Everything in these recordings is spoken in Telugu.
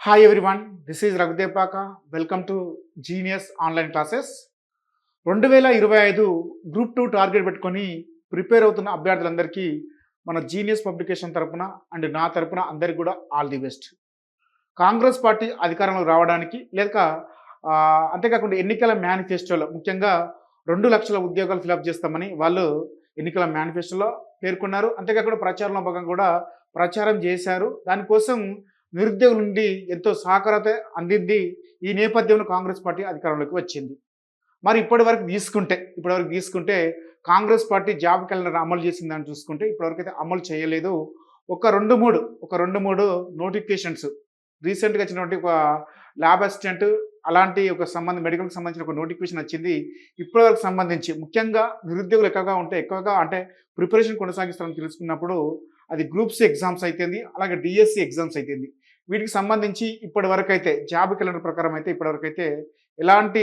Hi everyone, this is Raghu Depaka. Welcome to genius online classes. 2025 group 2 target పెట్టుకొని ప్రిపేర్ అవుతున్న అభ్యర్థులందరికీ మన జీనియస్ పబ్లికేషన్ తరపున అండ్ నా తరపున అందరికీ కూడా all the best. Congress party అధికారంలోకి రావడానికి లేక అంతేకాకుండా ఎన్నికల మేనిఫెస్టోలో ముఖ్యంగా 2 లక్షల ఉద్యోగాలు ఫిలప్ చేస్తామని వాళ్ళు ఎన్నికల మేనిఫెస్టోలో పేర్కొన్నారు. అంతేకాకుండా ప్రచారంలో భాగంగా కూడా ప్రచారం చేశారు. దానికోసం నిరుద్యోగుల నుండి ఎంతో సహకారత అందింది. ఈ నేపథ్యంలో కాంగ్రెస్ పార్టీ అధికారంలోకి వచ్చింది. మరి ఇప్పటివరకు తీసుకుంటే కాంగ్రెస్ పార్టీ జాబ్ క్యాలెండర్ అమలు చేసిందని చూసుకుంటే ఇప్పటివరకు అయితే అమలు చేయలేదు. ఒక రెండు మూడు నోటిఫికేషన్స్ రీసెంట్గా వచ్చినటువంటి ఒక ల్యాబ్ అసిస్టెంట్ అలాంటి ఒక మెడికల్కి సంబంధించిన ఒక నోటిఫికేషన్ వచ్చింది. ఇప్పటివరకు సంబంధించి ముఖ్యంగా నిరుద్యోగులు ఎక్కువగా అంటే ప్రిపరేషన్ కొనసాగిస్తారని తెలుసుకున్నప్పుడు అది గ్రూప్ సి ఎగ్జామ్స్ అయితేంది, అలాగే డిఎస్సి ఎగ్జామ్స్ అయితేంది. వీటికి సంబంధించి ఇప్పటివరకు అయితే జాబ్ క్యాలెండర్ ప్రకారం అయితే ఇప్పటివరకు అయితే ఎలాంటి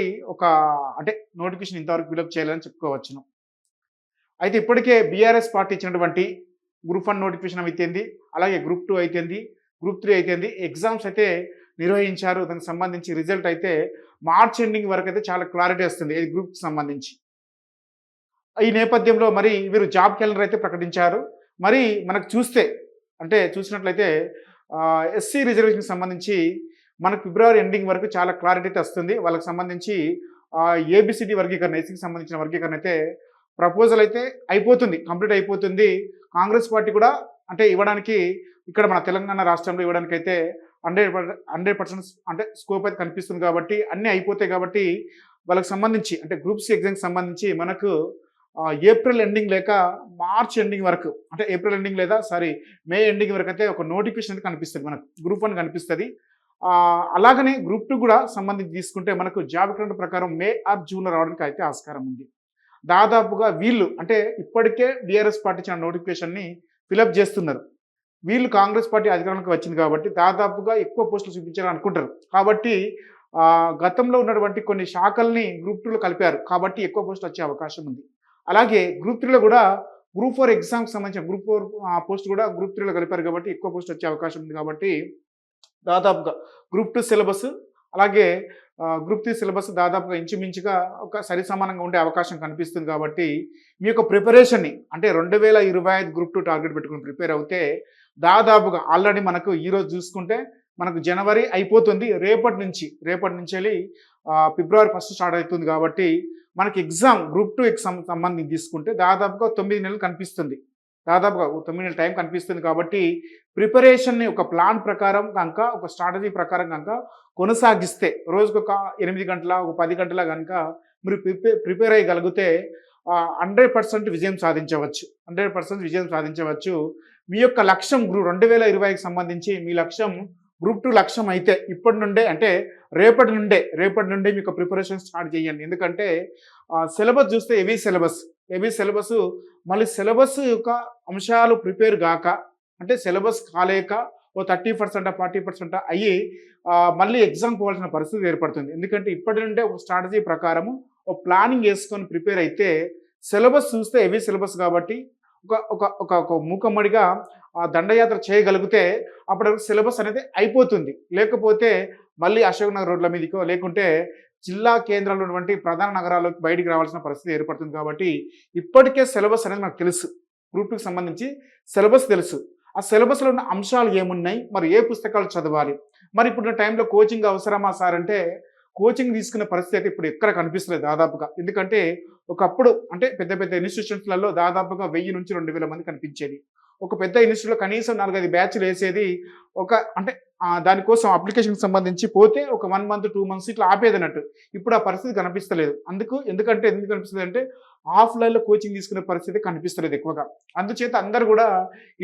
నోటిఫికేషన్ ఇంతవరకు ఫిలప్ చేయాలని చెప్పుకోవచ్చును. అయితే ఇప్పటికే బీఆర్ఎస్ పార్టీ ఇచ్చినటువంటి గ్రూప్ 1 నోటిఫికేషన్ అయితేంది, అలాగే గ్రూప్ 2 అయితేంది, గ్రూప్ 3 అయితేంది ఎగ్జామ్స్ అయితే నిర్వహించారు. దానికి సంబంధించి రిజల్ట్ అయితే మార్చ్ ఎండింగ్ వరకు అయితే చాలా క్లారిటీ వస్తుంది ఈ గ్రూప్కి సంబంధించి. ఈ నేపథ్యంలో మరి వీరు జాబ్ క్యాలెండర్ అయితే ప్రకటించారు. మరి మనకు చూసినట్లయితే ఎస్సీ రిజర్వేషన్కి సంబంధించి మనకు ఫిబ్రవరి ఎండింగ్ వరకు చాలా క్లారిటీ అయితే వస్తుంది. వాళ్ళకి సంబంధించి ఏబిసిడి వర్గీకరణ, ఎస్సీకి సంబంధించిన వర్గీకరణ అయితే ప్రపోజల్ అయితే కంప్లీట్ అయిపోతుంది. కాంగ్రెస్ పార్టీ కూడా ఇవ్వడానికి ఇక్కడ మన తెలంగాణ రాష్ట్రంలో ఇవ్వడానికి అయితే 100% స్కోప్ అయితే కనిపిస్తుంది. కాబట్టి అన్నీ అయిపోతాయి. కాబట్టి వాళ్ళకి సంబంధించి గ్రూప్ సి ఎగ్జామ్కి సంబంధించి మనకు ఏప్రిల్ ఎండింగ్ లేక మార్చ్ ఎండింగ్ వరకు ఏప్రిల్ ఎండింగ్ లేదా మే ఎండింగ్ వరకు అయితే ఒక నోటిఫికేషన్ అయితే కనిపిస్తుంది. మనకు గ్రూప్ 1 కనిపిస్తుంది. అలాగనే గ్రూప్ 2 కూడా సంబంధించి తీసుకుంటే మనకు జాబ్ క్యాలెండర్ ప్రకారం మే ఆర్ జూన్లో రావడానికి అయితే ఆస్కారం ఉంది. దాదాపుగా వీళ్ళు ఇప్పటికే బీఆర్ఎస్ పార్టీ ఇచ్చిన నోటిఫికేషన్ని ఫిలప్ చేస్తున్నారు. వీళ్ళు కాంగ్రెస్ పార్టీ అధికారంలోకి వచ్చింది కాబట్టి దాదాపుగా ఎక్కువ పోస్టులు చూపించాలని అనుకుంటారు. కాబట్టి గతంలో ఉన్నటువంటి కొన్ని శాఖల్ని గ్రూప్ 2లో కలిపారు కాబట్టి ఎక్కువ పోస్టులు వచ్చే అవకాశం ఉంది. అలాగే గ్రూప్ 3లో కూడా గ్రూప్ 4 ఎగ్జామ్కి సంబంధించిన గ్రూప్ 4 పోస్ట్ కూడా గ్రూప్ 3లో కలిపారు కాబట్టి ఎక్కువ పోస్ట్ వచ్చే అవకాశం ఉంది. కాబట్టి దాదాపుగా గ్రూప్ 2 సిలబస్ అలాగే గ్రూప్ 3 సిలబస్ దాదాపుగా ఇంచుమించుగా ఒక సరిసమానంగా ఉండే అవకాశం కనిపిస్తుంది. కాబట్టి మీ యొక్క ప్రిపరేషన్ని 2025 గ్రూప్ 2 టార్గెట్ పెట్టుకుని ప్రిపేర్ అవుతే దాదాపుగా ఆల్రెడీ మనకు ఈరోజు చూసుకుంటే మనకు జనవరి అయిపోతుంది. రేపటి నుంచి వెళ్ళి ఫిబ్రవరి 1 స్టార్ట్ అవుతుంది. కాబట్టి మనకి ఎగ్జామ్ గ్రూప్ 2 సంబంధించి తీసుకుంటే దాదాపుగా 9 నెలలు కనిపిస్తుంది. దాదాపుగా 9 నెలల టైం కనిపిస్తుంది. కాబట్టి ప్రిపరేషన్ని ఒక ప్లాన్ ప్రకారం కనుక ఒక స్ట్రాటజీ ప్రకారం కనుక కొనసాగిస్తే రోజుకు ఒక 8 గంటల ఒక 10 గంటల కనుక మీరు ప్రిపేర్ అయ్యగలిగితే 100% విజయం సాధించవచ్చు. మీ యొక్క లక్ష్యం 2020కి సంబంధించి మీ లక్ష్యం గ్రూప్ 2 లక్ష్యం అయితే ఇప్పటి నుండే రేపటి నుండే మీకు ప్రిపరేషన్ స్టార్ట్ చేయండి. ఎందుకంటే సిలబస్ చూస్తే హెవీ సిలబస్ మళ్ళీ సిలబస్ యొక్క అంశాలు ప్రిపేర్ కాక సిలబస్ కాలేక ఓ 30% 40% అయ్యి మళ్ళీ ఎగ్జామ్ పోవాల్సిన పరిస్థితి ఏర్పడుతుంది. ఎందుకంటే ఇప్పటి నుండే ఒక స్ట్రాటజీ ప్రకారము ఒక ప్లానింగ్ వేసుకొని ప్రిపేర్ అయితే సిలబస్ చూస్తే హెవీ సిలబస్ కాబట్టి ఒక మూకమ్మడిగా దండయాత్ర చేయగలిగితే అప్పుడు సిలబస్ అనేది అయిపోతుంది. లేకపోతే మళ్ళీ అశోక్ నగర్ రోడ్ల మీదకో లేకుంటే జిల్లా కేంద్రాల్లో ఉన్నటువంటి ప్రధాన నగరాల్లోకి బయటికి రావాల్సిన పరిస్థితి ఏర్పడుతుంది. కాబట్టి ఇప్పటికే సిలబస్ అనేది మనకు తెలుసు. గ్రూప్ 2కి సంబంధించి సిలబస్ తెలుసు. ఆ సిలబస్లో ఉన్న అంశాలు ఏమున్నాయి, మరి ఏ పుస్తకాలు చదవాలి, మరి ఇప్పుడు టైంలో కోచింగ్ అవసరమా సార్ అంటే కోచింగ్ తీసుకునే పరిస్థితి అయితే ఇప్పుడు ఎక్కడ కనిపిస్తలేదు దాదాపుగా. ఎందుకంటే ఒకప్పుడు పెద్ద ఇన్స్టిట్యూషన్స్లలో దాదాపుగా 1000 నుంచి 2000 మంది కనిపించేది. ఒక పెద్ద ఇన్స్టిట్యూట్లో కనీసం 4-5 బ్యాచ్లు వేసేది. దానికోసం అప్లికేషన్కి సంబంధించి పోతే ఒక 1 మంత్ 2 మంత్స్ ఇట్లా ఆపేదన్నట్టు. ఇప్పుడు ఆ పరిస్థితి కనిపిస్తలేదు. ఎందుకు కనిపిస్తుంది అంటే ఆఫ్లైన్లో కోచింగ్ తీసుకునే పరిస్థితి కనిపిస్తలేదు ఎక్కువగా. అందుచేత అందరూ కూడా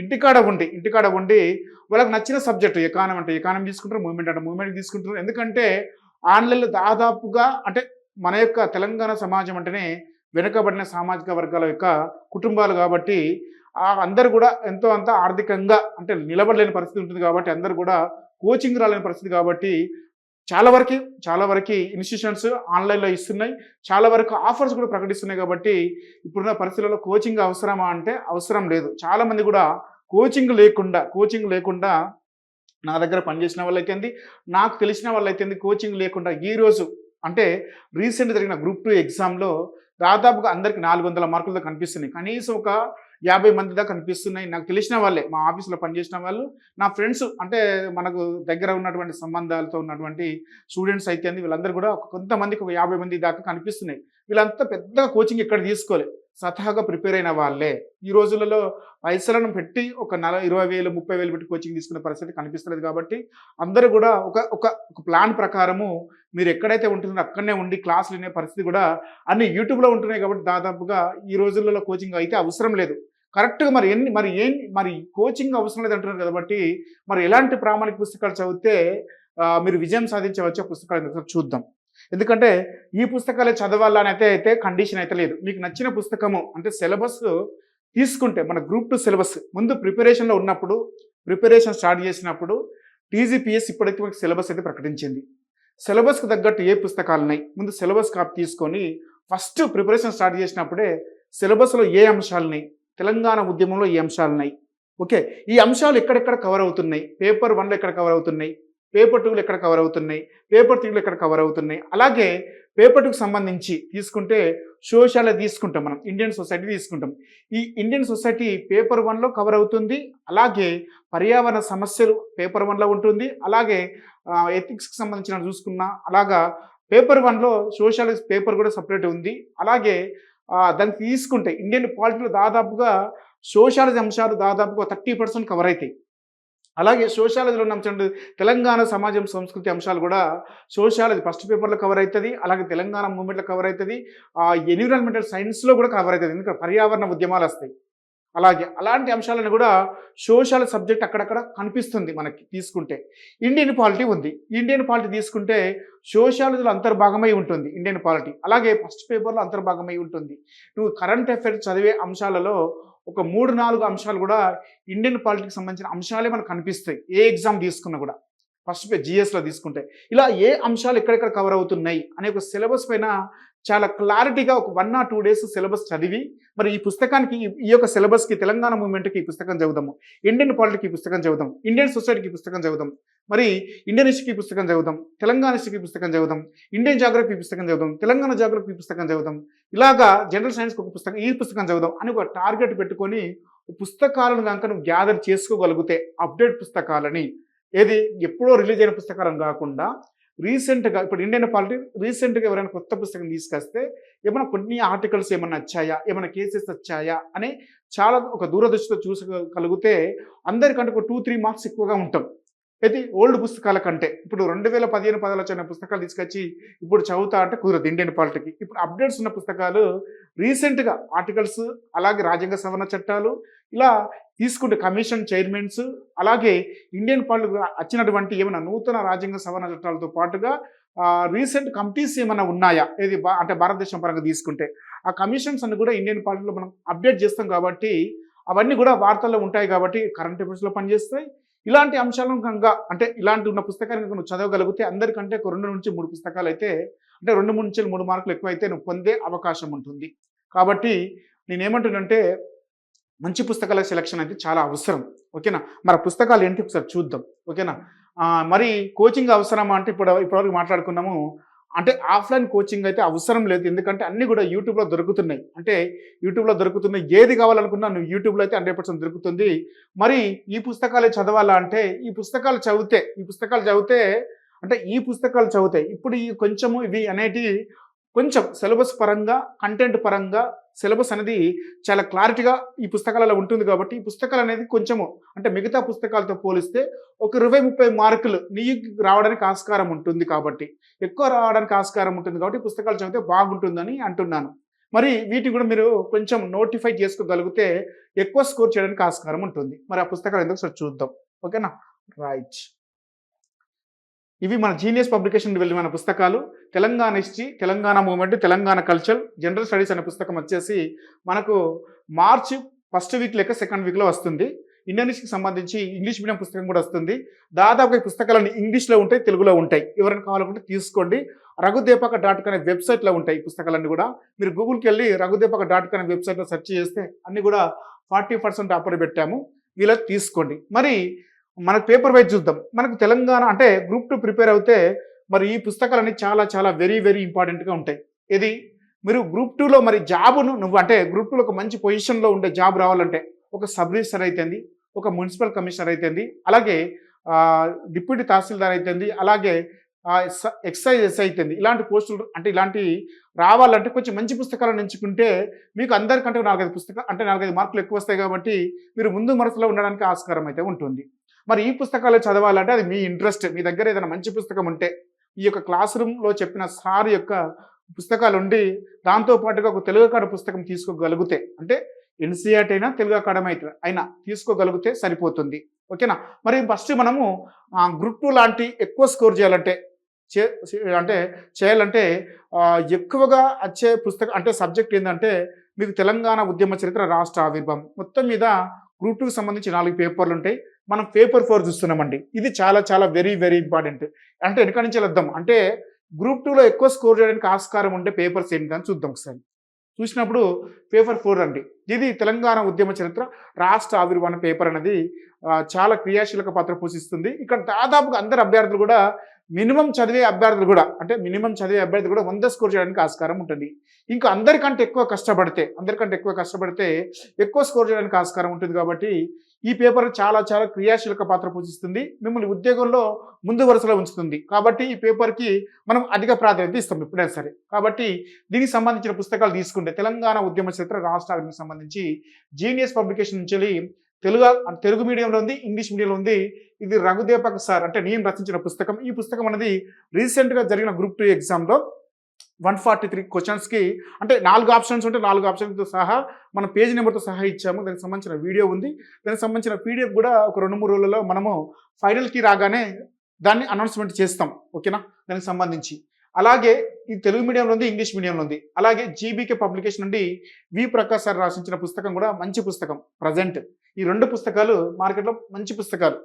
ఇంటికాడ ఉండి వాళ్ళకి నచ్చిన సబ్జెక్టు ఎకానమీ తీసుకుంటారు, మూవ్మెంట్ తీసుకుంటారు. ఎందుకంటే ఆన్లైన్లో దాదాపుగా మన యొక్క తెలంగాణ సమాజం అంటేనే వెనుకబడిన సామాజిక వర్గాల యొక్క కుటుంబాలు కాబట్టి అందరూ కూడా ఎంతో అంత ఆర్థికంగా నిలబడలేని పరిస్థితి ఉంటుంది. కాబట్టి అందరూ కూడా కోచింగ్ రాలేని పరిస్థితి. కాబట్టి చాలా వరకు ఇన్స్టిట్యూషన్స్ ఆన్లైన్లో ఇస్తున్నాయి, చాలా వరకు ఆఫర్స్ కూడా ప్రకటిస్తున్నాయి. కాబట్టి ఇప్పుడున్న పరిస్థితుల్లో కోచింగ్ అవసరమా అంటే అవసరం లేదు. చాలామంది కూడా కోచింగ్ లేకుండా నా దగ్గర పనిచేసిన వాళ్ళైతేంది, నాకు తెలిసిన వాళ్ళైతేంది, కోచింగ్ లేకుండా ఈరోజు అంటే రీసెంట్ జరిగిన గ్రూప్ 2 ఎగ్జామ్‌లో దాదాపుగా అందరికి 400 మార్కులతో కనిపిస్తున్నాయి. కనీసం ఒక 50 మంది దాకా కనిపిస్తున్నాయి. నాకు తెలిసిన వాళ్ళే, మా ఆఫీస్‌లో పనిచేసిన వాళ్ళు, నా ఫ్రెండ్స్ అంటే మనకు దగ్గర ఉన్నటువంటి సంబంధాలతో ఉన్నటువంటి స్టూడెంట్స్ అయితేంది, వీళ్ళందరూ కూడా కొంతమందికి ఒక 50 మంది దాకా కనిపిస్తున్నాయి. వీళ్ళంతా పెద్దగా కోచింగ్ ఎక్కడ తీసుకోలే. స్వతహాగా ప్రిపేర్ అయిన వాళ్ళే. ఈ రోజులలో పైసలను పెట్టి ఒక 20,000, 30,000 పెట్టి కోచింగ్ తీసుకునే పరిస్థితి కనిపిస్తలేదు కాబట్టి అందరూ కూడా ఒక ఒక ఒక ప్లాన్ ప్రకారము మీరు ఎక్కడైతే ఉంటున్నారో అక్కడనే ఉండి క్లాసులు వినే పరిస్థితి కూడా అన్ని యూట్యూబ్‌లో ఉంటున్నాయి కాబట్టి దాదాపుగా ఈ రోజులలో కోచింగ్ అయితే అవసరం లేదు. కరెక్ట్‌గా మరి కోచింగ్ అవసరం లేదంటున్నారు కాబట్టి మరి ఎలాంటి ప్రామాణిక పుస్తకాలు చదివితే మీరు విజయం సాధించవచ్చో పుస్తకాలు ఒకసారి చూద్దాం. ఎందుకంటే ఈ పుస్తకాలే చదవాలని అయితే కండిషన్ అయితే లేదు. మీకు నచ్చిన పుస్తకము అంటే సిలబస్ తీసుకుంటే మన గ్రూప్ 2 సిలబస్ ముందు ప్రిపరేషన్‌లో ఉన్నప్పుడు, ప్రిపరేషన్ స్టార్ట్ చేసినప్పుడు టీజీపీఎస్సీ ఇప్పటికి మనకు సిలబస్ అయితే ప్రకటించింది. సిలబస్‌కి తగ్గట్టు ఏ పుస్తకాలున్నాయి ముందు సిలబస్ కాపీ తీసుకొని ఫస్ట్ ప్రిపరేషన్ స్టార్ట్ చేసినప్పుడే సిలబస్‌లో ఏ అంశాలున్నాయి, తెలంగాణ ఉద్యమంలో ఏ అంశాలున్నాయి, ఓకే, ఈ అంశాలు ఎక్కడెక్కడ కవర్ అవుతున్నాయి, పేపర్ 1లో ఎక్కడ కవర్ అవుతున్నాయి, పేపర్ 2లో ఎక్కడ కవర్ అవుతున్నాయి, పేపర్ 3లో ఎక్కడ కవర్ అవుతున్నాయి, అలాగే పేపర్ 2కి సంబంధించి తీసుకుంటే సోషాలజీ తీసుకుంటాం, మనం ఇండియన్ సొసైటీ తీసుకుంటాం. ఈ ఇండియన్ సొసైటీ పేపర్ 1లో కవర్ అవుతుంది. అలాగే పర్యావరణ సమస్యలు పేపర్ 1లో ఉంటుంది. అలాగే ఎథిక్స్కి సంబంధించిన చూసుకున్నా అలాగా పేపర్ 1లో సోషాలజీ పేపర్ కూడా సపరేట్ ఉంది. అలాగే దాన్ని తీసుకుంటే ఇండియన్ పాలిటీలో దాదాపుగా సోషాలజీ అంశాలు దాదాపుగా 30% కవర్ అవుతాయి. అలాగే సోషాలజీలో ఉన్న అంశం తెలంగాణ సమాజం సంస్కృతి అంశాలు కూడా సోషాలజీ ఫస్ట్ పేపర్లో కవర్ అవుతుంది. అలాగే తెలంగాణ మూవ్మెంట్లో కవర్ అవుతుంది. ఎన్విరాన్మెంటల్ సైన్స్లో కూడా కవర్ అవుతుంది. ఎందుకంటే పర్యావరణ ఉద్యమాలు వస్తాయి. అలాగే అలాంటి అంశాలను కూడా సోషల్ సబ్జెక్ట్ అక్కడక్కడ కనిపిస్తుంది మనకి తీసుకుంటే. ఇండియన్ పాలిటీ ఉంది. ఇండియన్ పాలిటీ తీసుకుంటే సోషాలజీలో అంతర్భాగమై ఉంటుంది ఇండియన్ పాలిటీ. అలాగే ఫస్ట్ పేపర్లో అంతర్భాగమై ఉంటుంది. నువ్వు కరెంట్ అఫైర్స్ చదివే అంశాలలో ఒక 3-4 అంశాలు కూడా ఇండియన్ పాలిటీకి సంబంధించిన అంశాలే మనకు కనిపిస్తాయి. ఏ ఎగ్జామ్ తీసుకున్నా కూడా ఫస్ట్ జిఎస్లో తీసుకుంటే ఇలా ఏ అంశాలు ఎక్కడెక్కడ కవర్ అవుతున్నాయి అనే ఒక సిలబస్ పైన చాలా క్లారిటీగా ఒక 1 or 2 డేస్ సిలబస్ చదివి మరి ఈ పుస్తకానికి ఈ యొక్క సిలబస్కి తెలంగాణ మూవ్మెంట్కి ఈ పుస్తకం చదువుదాము, ఇండియన్ పాలిటీకి ఈ పుస్తకం చదువుదాం, ఇండియన్ సొసైటీకి పుస్తకం చదువుదాం, మరి ఇండియన్ హిస్టరీకి పుస్తకం చదువుదాం, తెలంగాణ హిస్టరీకి పుస్తకం చదువుదాం, ఇండియన్ జాగ్రఫీ పుస్తకం చదువుదాం, తెలంగాణ జాగ్రఫీ పుస్తకం చదువుదాం, ఇలాగా జనరల్ సైన్స్కి ఒక పుస్తకం, ఈ పుస్తకం చదువుదాం అని ఒక టార్గెట్ పెట్టుకొని పుస్తకాలను కనుక నువ్వు గ్యాదర్ చేసుకోగలిగితే అప్డేట్ పుస్తకాలని ఏది ఎప్పుడో రిలీజ్ అయిన పుస్తకాలను కాకుండా రీసెంట్గా ఇప్పుడు ఇండియన్ పాలిటీ రీసెంట్గా ఎవరైనా కొత్త పుస్తకం తీసుకొస్తే ఏమైనా కొన్ని ఆర్టికల్స్ ఏమైనా వచ్చాయా, ఏమైనా కేసెస్ వచ్చాయా అని చాలా ఒక దూరదృష్టితో చూసగలిగితే అందరికంటే ఒక 2-3 మార్క్స్ ఎక్కువగా ఉంటాం. అయితే ఓల్డ్ పుస్తకాల కంటే ఇప్పుడు 2015-16 వచ్చిన పుస్తకాలు తీసుకొచ్చి ఇప్పుడు చదువుతా అంటే కుదరదు ఇండియన్ పాలిటీకి. ఇప్పుడు అప్డేట్స్ ఉన్న పుస్తకాలు రీసెంట్గా ఆర్టికల్స్, అలాగే రాజ్యాంగ సవరణ చట్టాలు, ఇలా తీసుకుంటే కమిషన్ చైర్మన్స్, అలాగే ఇండియన్ పాలిటీ వచ్చినటువంటి ఏమైనా నూతన రాజ్యాంగ సవరణ చట్టాలతో పాటుగా రీసెంట్ కమిటీస్ ఏమైనా ఉన్నాయా, ఏది అంటే భారతదేశం పరంగా తీసుకుంటే ఆ కమిషన్స్ అన్ని కూడా ఇండియన్ పాలిటీలో మనం అప్డేట్ చేస్తాం కాబట్టి అవన్నీ కూడా వార్తల్లో ఉంటాయి కాబట్టి కరెంట్ అఫైర్స్లో పనిచేస్తాయి. ఇలాంటి అంశాలను కనుక అంటే ఇలాంటి ఉన్న పుస్తకాన్ని నువ్వు చదవగలిగితే అందరికంటే ఒక 2 నుంచి 3 పుస్తకాలు అయితే అంటే 2 నుంచి 3 మార్కులు ఎక్కువ అయితే నువ్వు పొందే అవకాశం ఉంటుంది. కాబట్టి నేనేమంటున్నానంటే మంచి పుస్తకాల సెలక్షన్ అయితే చాలా అవసరం, ఓకేనా. మరి పుస్తకాలు ఏంటి ఒకసారి చూద్దాం, ఓకేనా. మరి కోచింగ్ అవసరమా అంటే ఇప్పటివరకు మాట్లాడుకున్నాము. అంటే ఆఫ్లైన్ కోచింగ్ అయితే అవసరం లేదు. ఎందుకంటే అన్నీ కూడా యూట్యూబ్లో దొరుకుతున్నాయి. అంటే యూట్యూబ్లో దొరుకుతున్నాయి, ఏది కావాలనుకున్నా నువ్వు యూట్యూబ్లో అయితే 100% దొరుకుతుంది. మరి ఈ పుస్తకాలే చదవాలా అంటే ఈ పుస్తకాలు చదివితే అంటే ఈ పుస్తకాలు చదివితే ఇప్పుడు ఈ కొంచెము ఇవి అనేటివి కొంచెం సిలబస్ పరంగా, కంటెంట్ పరంగా సిలబస్ అనేది చాలా క్లారిటీగా ఈ పుస్తకాలలో ఉంటుంది కాబట్టి ఈ పుస్తకాలు అనేది కొంచెము అంటే మిగతా పుస్తకాలతో పోలిస్తే ఒక 20-30 మార్కులు నీకు రావడానికి ఆస్కారం ఉంటుంది. కాబట్టి ఎక్కువ రావడానికి ఆస్కారం ఉంటుంది కాబట్టి పుస్తకాలు చదివితే బాగుంటుందని అంటున్నాను. మరి వీటిని కూడా మీరు కొంచెం నోటిఫై చేసుకోగలిగితే ఎక్కువ స్కోర్ చేయడానికి ఆస్కారం ఉంటుంది. మరి ఆ పుస్తకాలు ఎందుకు సార్ చూద్దాం, ఓకేనా. రైట్, ఇవి మన జీనియస్ పబ్లికేషన్ వెళ్ళి మన పుస్తకాలు. Telangana history, Telangana movement, Telangana culture, general studies అనే పుస్తకం వచ్చేసి మనకు మార్చి 1st వీక్ లేక 2nd వీక్లో వస్తుంది. ఇండియన్ హిస్టరీకి సంబంధించి ఇంగ్లీష్ మీడియం పుస్తకం కూడా వస్తుంది. దాదాపు ఈ పుస్తకాలన్నీ ఇంగ్లీష్లో ఉంటాయి, తెలుగులో ఉంటాయి. ఎవరైనా కావాలనుకుంటే తీసుకోండి. raghudeepaka.com అనే వెబ్సైట్లో ఉంటాయి ఈ పుస్తకాలన్నీ కూడా. మీరు గూగుల్కి వెళ్ళి raghudeepaka.com అనే వెబ్సైట్లో సెర్చ్ చేస్తే అన్నీ కూడా 40% ఆఫర్ పెట్టాము, వీళ్ళకి తీసుకోండి. మరి మనకు పేపర్ వైజ్ చూద్దాం. మనకు తెలంగాణ అంటే గ్రూప్ 2 ప్రిపేర్ అవుతే మరి ఈ పుస్తకాలన్నీ చాలా చాలా వెరీ వెరీ ఇంపార్టెంట్‌గా ఉంటాయి. ఇది మీరు గ్రూప్ 2లో మరి జాబ్‌ను నువ్వు అంటే గ్రూప్ 2లో ఒక మంచి పొజిషన్‌లో ఉండే జాబ్ రావాలంటే ఒక సబ్ రిజిస్టర్ అయితేంది, ఒక మున్సిపల్ కమిషనర్ అయితేంది, అలాగే డిప్యూటీ తహసీల్దార్ అయితేంది, అలాగే ఎక్సైజ్ ఎస్ఐ అయితేంది. ఇలాంటి పోస్టులు అంటే ఇలాంటివి రావాలంటే కొంచెం మంచి పుస్తకాలను ఎంచుకుంటే మీకు అందరికంటే 4, 5 పుస్తకాలు అంటే 4, 5 మార్కులు ఎక్కువ వస్తాయి కాబట్టి మీరు ముందు వరుసలో ఉండడానికి ఆస్కారం అయితే ఉంటుంది. మరి ఈ పుస్తకాలు చదవాలంటే అది మీ ఇంట్రెస్ట్. మీ దగ్గర ఏదైనా మంచి పుస్తకం ఉంటే ఈ యొక్క క్లాస్ రూమ్‌లో చెప్పిన సార్ యొక్క పుస్తకాలు ఉండి దాంతో పాటుగా ఒక తెలుగు అకాడమీ పుస్తకం తీసుకోగలిగితే అంటే ఎన్‌సీఈఆర్టీ అయినా తెలుగు అకాడమీ అయినా తీసుకోగలిగితే సరిపోతుంది. ఓకేనా? మరి ఫస్ట్ మనము గ్రూప్ 2 లాంటి ఎక్కువ స్కోర్ చేయాలంటే అంటే చేయాలంటే ఎక్కువగా వచ్చే పుస్తకం అంటే సబ్జెక్ట్ ఏంటంటే మీకు తెలంగాణ ఉద్యమ చరిత్ర, రాష్ట్ర ఆవిర్భావం మొత్తం మీద గ్రూప్ 2కి సంబంధించి 4 పేపర్లు ఉంటాయి. మనం పేపర్ 4 చూస్తున్నామండి. ఇది చాలా చాలా వెరీ వెరీ ఇంపార్టెంట్. అంటే వెనక నుంచి వెళ్దాం. అంటే గ్రూప్ 2లో ఎక్కువ స్కోర్ చేయడానికి ఆస్కారం ఉండే పేపర్స్ ఏంటని చూద్దాం ఒకసారి. చూసినప్పుడు పేపర్ 4 అండి. ఇది తెలంగాణ ఉద్యమ చరిత్ర, రాష్ట్ర ఆవిర్భావం పేపర్ అనేది చాలా క్రియాశీలక పాత్ర పోషిస్తుంది. ఇక్కడ దాదాపుగా అందరు అభ్యర్థులు కూడా మినిమం చదివే అభ్యర్థులు కూడా 100 స్కోర్ చేయడానికి ఆస్కారం ఉంటుంది. ఇంకా అందరికంటే ఎక్కువ కష్టపడితే ఎక్కువ స్కోర్ చేయడానికి ఆస్కారం ఉంటుంది. కాబట్టి ఈ పేపర్ చాలా చాలా క్రియాశీలక పాత్ర పోషిస్తుంది. మిమ్మల్ని ఉద్యోగంలో ముందు వరుసలో ఉంచుతుంది. కాబట్టి ఈ పేపర్కి మనం అధిక ప్రాధాన్యత ఇస్తాం ఎప్పుడైనా సరే. కాబట్టి దీనికి సంబంధించిన పుస్తకాలు తీసుకుంటే తెలంగాణ ఉద్యమ చరిత్ర, రాష్ట్రానికి సంబంధించి జీనియస్ పబ్లికేషన్ నుంచి తెలుగు మీడియంలో ఉంది, ఇంగ్లీష్ మీడియంలో ఉంది. ఇది రఘుదేపక్ సార్ అంటే నేను రచించిన పుస్తకం. ఈ పుస్తకం అనేది రీసెంట్గా జరిగిన గ్రూప్ 2 ఎగ్జామ్లో 143 క్వశ్చన్స్కి అంటే 4 ఆప్షన్స్ ఉంటే 4 ఆప్షన్స్తో సహా మన పేజ్ నెంబర్తో సహా ఇచ్చాము. దానికి సంబంధించిన వీడియో ఉంది. దానికి సంబంధించిన పీడిఎఫ్ కూడా ఒక 2-3 రోజులలో మనము ఫైనల్కి రాగానే దాన్ని అనౌన్స్మెంట్ చేస్తాం. ఓకేనా? దానికి సంబంధించి అలాగే ఈ తెలుగు మీడియంలో ఉంది, ఇంగ్లీష్ మీడియంలో ఉంది. అలాగే జీబీకే పబ్లికేషన్ నుండి వి ప్రకాష్ సార్ రాసించిన పుస్తకం కూడా మంచి పుస్తకం. ప్రజెంట్ ఈ 2 పుస్తకాలు మార్కెట్లో మంచి పుస్తకాలు.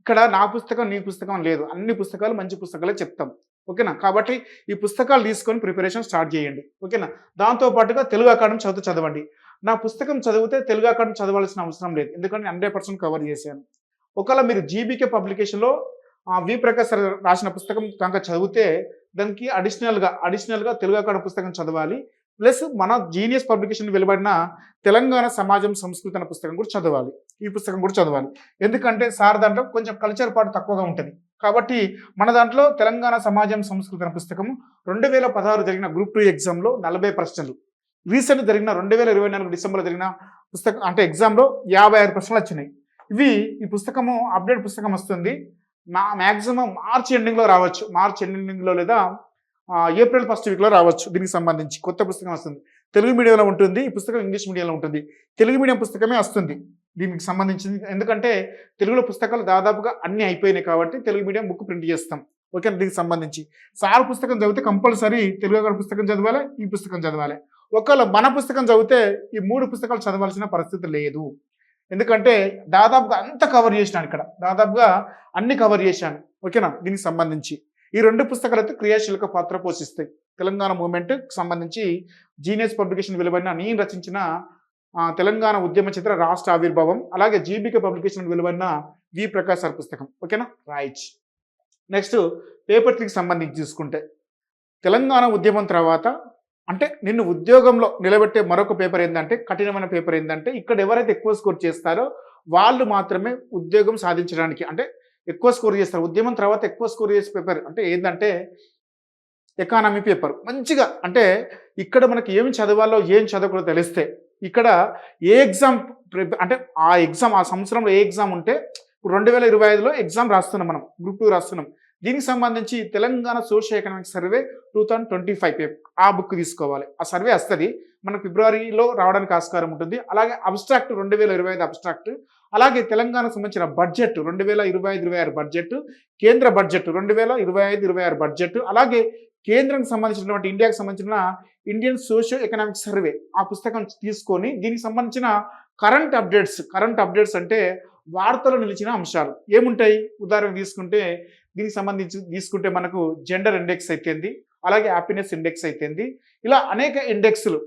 ఇక్కడ నా పుస్తకం నీ పుస్తకం లేదు, అన్ని పుస్తకాలు మంచి పుస్తకాలే చెప్తాం. ఓకేనా? కాబట్టి ఈ పుస్తకాలు తీసుకొని ప్రిపరేషన్ స్టార్ట్ చేయండి. ఓకేనా? దాంతోపాటుగా తెలుగు అకాడమీ చదవండి. నా పుస్తకం చదివితే తెలుగు అకాడమీ చదవాల్సిన అవసరం లేదు, ఎందుకంటే 100% కవర్ చేశాను. ఒకవేళ మీరు జీబీకే పబ్లికేషన్లో వి ప్రకాష్ సార్ రాసిన పుస్తకం కనుక చదివితే దానికి అడిషనల్గా తెలుగు అకాడమీ పుస్తకం చదవాలి. ప్లస్ మన జీనియస్ పబ్లికేషన్ వెలువడిన తెలంగాణ సమాజం సంస్కృతి అనే పుస్తకం కూడా చదవాలి. ఈ పుస్తకం కూడా చదవాలి. ఎందుకంటే సార్ దాంట్లో కొంచెం కల్చర్ పార్ట్ తక్కువగా ఉంటుంది. కాబట్టి మన దాంట్లో తెలంగాణ సమాజం సంస్కృతి అనే పుస్తకం 2016 జరిగిన గ్రూప్ 2 ఎగ్జామ్లో 40 ప్రశ్నలు, రీసెంట్ జరిగిన 2024 డిసెంబర్లో జరిగిన పుస్తకం అంటే ఎగ్జామ్లో 56 ప్రశ్నలు వచ్చినాయి. ఈ పుస్తకము అప్డేట్ పుస్తకం వస్తుంది. మ్యాక్సిమం మార్చ్ ఎండింగ్లో రావచ్చు. మార్చ్ ఎండింగ్లో లేదా ఏప్రిల్ ఫస్ట్ వీక్లో రావచ్చు. దీనికి సంబంధించి కొత్త పుస్తకం వస్తుంది. తెలుగు మీడియంలో ఉంటుంది. ఈ పుస్తకం ఇంగ్లీష్ మీడియంలో ఉంటుంది. తెలుగు మీడియం పుస్తకమే వస్తుంది దీనికి సంబంధించింది. ఎందుకంటే తెలుగులో పుస్తకాలు దాదాపుగా అన్నీ అయిపోయినాయి కాబట్టి తెలుగు మీడియం బుక్ ప్రింట్ చేస్తాం. ఓకే? దీనికి సంబంధించి సార్ పుస్తకం చదివితే కంపల్సరీ తెలుగు పుస్తకం చదవాలి, ఈ పుస్తకం చదవాలి. ఒకవేళ మన పుస్తకం చదివితే ఈ 3 పుస్తకాలు చదవాల్సిన పరిస్థితి లేదు. ఎందుకంటే దాదాపుగా అంతా కవర్ చేసినాను, ఇక్కడ దాదాపుగా అన్ని కవర్ చేశాను. ఓకేనా? దీనికి సంబంధించి ఈ 2 పుస్తకాలు అయితే క్రియాశీలక పాత్ర పోషిస్తాయి. తెలంగాణ మూవ్మెంట్కి సంబంధించి జీనియస్ పబ్లికేషన్ వెలువడిన నేను రచించిన తెలంగాణ ఉద్యమ చరిత్ర, రాష్ట్ర ఆవిర్భావం, అలాగే జీబీకే పబ్లికేషన్ వెలువడిన వి ప్రకాష్ సార్ పుస్తకం. ఓకేనా? రైట్. నెక్స్ట్ పేపర్ 3కి సంబంధించి చూసుకుంటే తెలంగాణ ఉద్యమం తర్వాత అంటే నిన్ను ఉద్యోగంలో నిలబెట్టే మరొక పేపర్ ఏంటంటే కఠినమైన పేపర్ ఏంటంటే ఇక్కడ ఎవరైతే ఎక్కువ స్కోర్ చేస్తారో వాళ్ళు మాత్రమే ఉద్యోగం సాధించడానికి అంటే ఎక్కువ స్కోర్ చేస్తారు. ఉద్యమం తర్వాత ఎక్కువ స్కోర్ చేసే పేపర్ అంటే ఏంటంటే ఎకానమీ పేపర్. మంచిగా అంటే ఇక్కడ మనకి ఏమి చదవాలో ఏం చదవకూడదో తెలిస్తే ఇక్కడ ఏ ఎగ్జామ్ అంటే ఆ సంవత్సరంలో ఏ ఎగ్జామ్ ఉంటే ఇప్పుడు 2025లో ఎగ్జామ్ రాస్తున్నాం, మనం గ్రూప్ 2 రాస్తున్నాం. దీనికి సంబంధించి తెలంగాణ సోషియో ఎకనామిక్ సర్వే 2025 ఆ బుక్ తీసుకోవాలి. ఆ సర్వే వస్తుంది మనకు ఫిబ్రవరిలో రావడానికి ఆస్కారం ఉంటుంది. అలాగే అబ్స్ట్రాక్ట్ 2025 అబ్స్ట్రాక్ట్, అలాగే తెలంగాణకు సంబంధించిన బడ్జెట్ 2025-26 బడ్జెట్, కేంద్ర బడ్జెట్ 2025-26 బడ్జెట్, అలాగే కేంద్రానికి సంబంధించినటువంటి ఇండియాకి సంబంధించిన ఇండియన్ సోషియో ఎకనామిక్ సర్వే ఆ పుస్తకం తీసుకొని దీనికి సంబంధించిన కరెంట్ అప్డేట్స్ అంటే వార్తలు నిలిచిన అంశాలు ఏముంటాయి. ఉదాహరణ తీసుకుంటే దీనికి సంబంధించి తీసుకుంటే మనకు జెండర్ ఇండెక్స్ అయితేంది, అలాగే హ్యాపీనెస్ ఇండెక్స్ అయితేంది, ఇలా అనేక ఇండెక్స్లు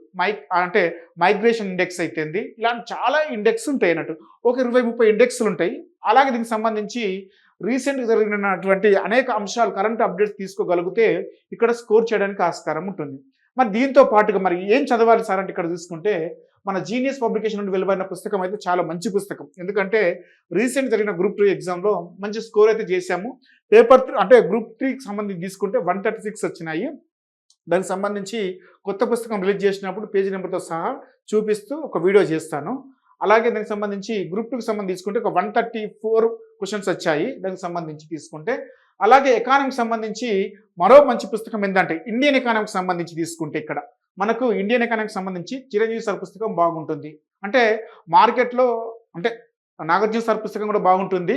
అంటే మైగ్రేషన్ ఇండెక్స్ అయితేంది, ఇలాంటి చాలా ఇండెక్స్ ఉంటాయి అన్నట్టు. ఒక 20-30 ఇండెక్స్లు ఉంటాయి. అలాగే దీనికి సంబంధించి రీసెంట్గా జరిగినటువంటి అనేక అంశాలు కరెంట్ అప్డేట్స్ తీసుకోగలిగితే ఇక్కడ స్కోర్ చేయడానికి ఆస్కారం ఉంటుంది. మరి దీంతో పాటుగా మరి ఏం చదవాలి సార్ అంటే ఇక్కడ చూసుకుంటే మన జీనియస్ పబ్లికేషన్ నుండి వెలువడిన పుస్తకం అయితే చాలా మంచి పుస్తకం. ఎందుకంటే రీసెంట్ జరిగిన గ్రూప్ 2 ఎగ్జామ్లో మంచి స్కోర్ అయితే చేశాము. పేపర్ అంటే గ్రూప్ 3కి సంబంధించి తీసుకుంటే 136 వచ్చినాయి. దానికి సంబంధించి కొత్త పుస్తకం రిలీజ్ చేసినప్పుడు పేజీ నెంబర్తో సహా చూపిస్తూ ఒక వీడియో చేస్తాను. అలాగే దానికి సంబంధించి గ్రూప్ 2కి సంబంధించి తీసుకుంటే ఒక 134 క్వశ్చన్స్ వచ్చాయి దానికి సంబంధించి తీసుకుంటే. అలాగే ఎకానమీకి సంబంధించి మరో మంచి పుస్తకం ఏంటంటే ఇండియన్ ఎకానమీకి సంబంధించి తీసుకుంటే ఇక్కడ మనకు ఇండియన్ ఎకానమీకి సంబంధించి చిరంజీవి సార్ పుస్తకం బాగుంటుంది. అంటే మార్కెట్లో అంటే నాగార్జున సార్ పుస్తకం కూడా బాగుంటుంది,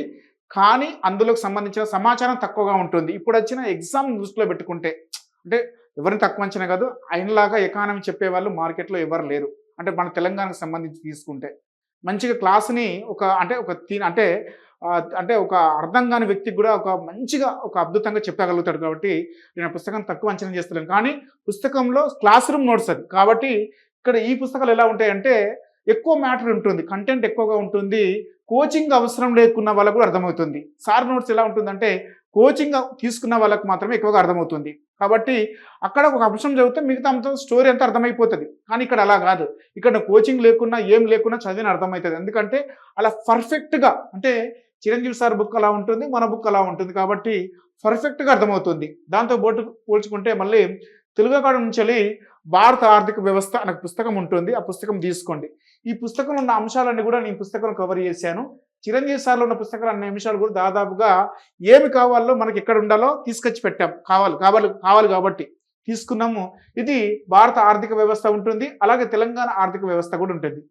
కానీ అందులోకి సంబంధించిన సమాచారం తక్కువగా ఉంటుంది. ఇప్పుడు వచ్చిన ఎగ్జామ్ దృష్టిలో పెట్టుకుంటే అంటే ఎవరిని తక్కువ అంచనా కాదు, ఆయనలాగా ఎకానమీ చెప్పేవాళ్ళు మార్కెట్లో ఎవరు లేరు. అంటే మన తెలంగాణకు సంబంధించి తీసుకుంటే మంచిగా క్లాస్ని అంటే ఒక అర్థం కాని వ్యక్తికి కూడా ఒక మంచిగా ఒక అద్భుతంగా చెప్పగలుగుతాడు. కాబట్టి నేను పుస్తకం తక్కువ అంచనా చేస్తలేను, కానీ పుస్తకంలో క్లాస్ రూమ్ నోట్స్ అది. కాబట్టి ఇక్కడ ఈ పుస్తకాలు ఎలా ఉంటాయంటే ఎక్కువ మ్యాటర్ ఉంటుంది, కంటెంట్ ఎక్కువగా ఉంటుంది, కోచింగ్ అవసరం లేకున్న వాళ్ళకు కూడా అర్థమవుతుంది. సార్ నోట్స్ ఎలా ఉంటుందంటే కోచింగ్ తీసుకున్న వాళ్ళకు మాత్రమే ఎక్కువగా అర్థమవుతుంది. కాబట్టి అక్కడ ఒక అంశం చదివితే మిగతా అంశం స్టోరీ అంతా అర్థమైపోతుంది. కానీ ఇక్కడ అలా కాదు, ఇక్కడ కోచింగ్ లేకున్నా ఏం లేకున్నా చదివిన అర్థమవుతుంది. ఎందుకంటే అలా పర్ఫెక్ట్గా అంటే చిరంజీవి సార్ బుక్ అలా ఉంటుంది, మన బుక్ అలా ఉంటుంది. కాబట్టి పర్ఫెక్ట్గా అర్థమవుతుంది. దాంతో పోల్చుకుంటే మళ్ళీ తెలుగు అకాడమీ నుంచి భారత ఆర్థిక వ్యవస్థ అనే పుస్తకం ఉంటుంది, ఆ పుస్తకం తీసుకోండి. ఈ పుస్తకంలో ఉన్న అంశాలన్నీ కూడా నేను పుస్తకంలో కవర్ చేశాను. చిరంజీవి సార్లో ఉన్న పుస్తకాలు అన్ని అంశాలు కూడా దాదాపుగా ఏమి కావాలో మనకి ఎక్కడ ఉండాలో తీసుకొచ్చి పెట్టాం. కావాలి కాబట్టి తీసుకున్నాము. ఇది భారత ఆర్థిక వ్యవస్థ ఉంటుంది, అలాగే తెలంగాణ ఆర్థిక వ్యవస్థ కూడా ఉంటుంది.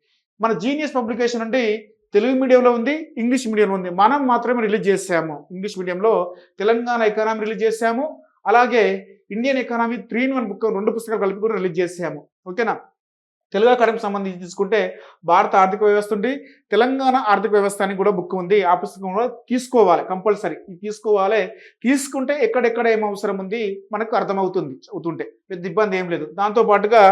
మన జీనియస్ పబ్లికేషన్ నుండి తెలుగు మీడియంలో ఉంది, ఇంగ్లీష్ మీడియంలో ఉంది. మనం మాత్రమే రిలీజ్ చేసాము ఇంగ్లీష్ మీడియంలో. తెలంగాణ ఎకానమీ రిలీజ్ చేసాము, అలాగే ఇండియన్ ఎకానమీ 3-in-1 బుక్ 2 పుస్తకాలు కలిపి కూడా రిలీజ్ చేసాము. ఓకేనా. తెలుగు అకాడమీకి సంబంధించి తీసుకుంటే భారత ఆర్థిక వ్యవస్థ ఉంది, తెలంగాణ ఆర్థిక వ్యవస్థ అని కూడా బుక్ ఉంది. ఆ పుస్తకం కూడా తీసుకోవాలి, కంపల్సరీ తీసుకోవాలి. తీసుకుంటే ఎక్కడెక్కడ ఏం అవసరం ఉంది మనకు అర్థమవుతుంది చదువుతుంటే, పెద్ద ఇబ్బంది ఏం లేదు. దాంతో పాటుగా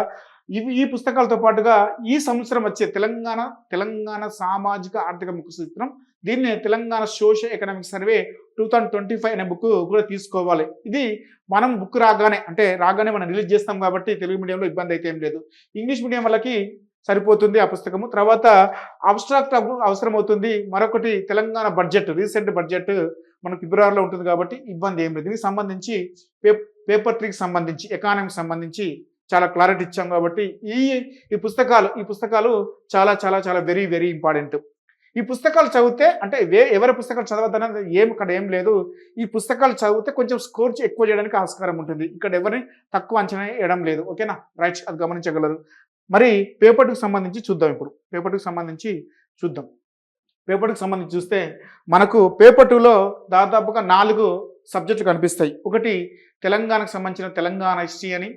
ఈ పుస్తకాలతో పాటుగా ఈ సంవత్సరం వచ్చే తెలంగాణ సామాజిక ఆర్థిక ముఖ సూత్రం, దీన్ని తెలంగాణ సోషియో ఎకనామిక్ సర్వే 2025 అనే బుక్ కూడా తీసుకోవాలి. ఇది మనం బుక్ రాగానే మనం రిలీజ్ చేస్తాం కాబట్టి తెలుగు మీడియంలో ఇబ్బంది అయితే ఏం లేదు. ఇంగ్లీష్ మీడియం వాళ్ళకి సరిపోతుంది ఆ పుస్తకము. తర్వాత అబ్స్ట్రాక్ట్ అవసరం అవుతుంది. మరొకటి తెలంగాణ బడ్జెట్, రీసెంట్ బడ్జెట్ మనకు ఫిబ్రవరిలో ఉంటుంది కాబట్టి ఇబ్బంది ఏం లేదు. దీనికి సంబంధించి పేపర్ 3కి సంబంధించి ఎకానమీకి సంబంధించి చాలా క్లారిటీ ఇచ్చాం కాబట్టి ఈ పుస్తకాలు చాలా చాలా చాలా వెరీ వెరీ ఇంపార్టెంట్. ఈ పుస్తకాలు చదివితే అంటే ఎవరి పుస్తకాలు చదవద్దనేది ఏం లేదు. ఈ పుస్తకాలు చదివితే కొంచెం స్కోర్ ఎక్కువ చేయడానికి ఆస్కారం ఉంటుంది. ఇక్కడ ఎవరిని తక్కువ అంచనా వేయడం లేదు. ఓకేనా, రైట్, అది గమనించగలరు. మరి పేపర్ 2కి సంబంధించి చూద్దాం. ఇప్పుడు పేపర్ 2కి సంబంధించి చూస్తే మనకు పేపర్ 2లో దాదాపుగా 4 సబ్జెక్టులు కనిపిస్తాయి. ఒకటి తెలంగాణకు సంబంధించిన తెలంగాణ హిస్టరీ అని,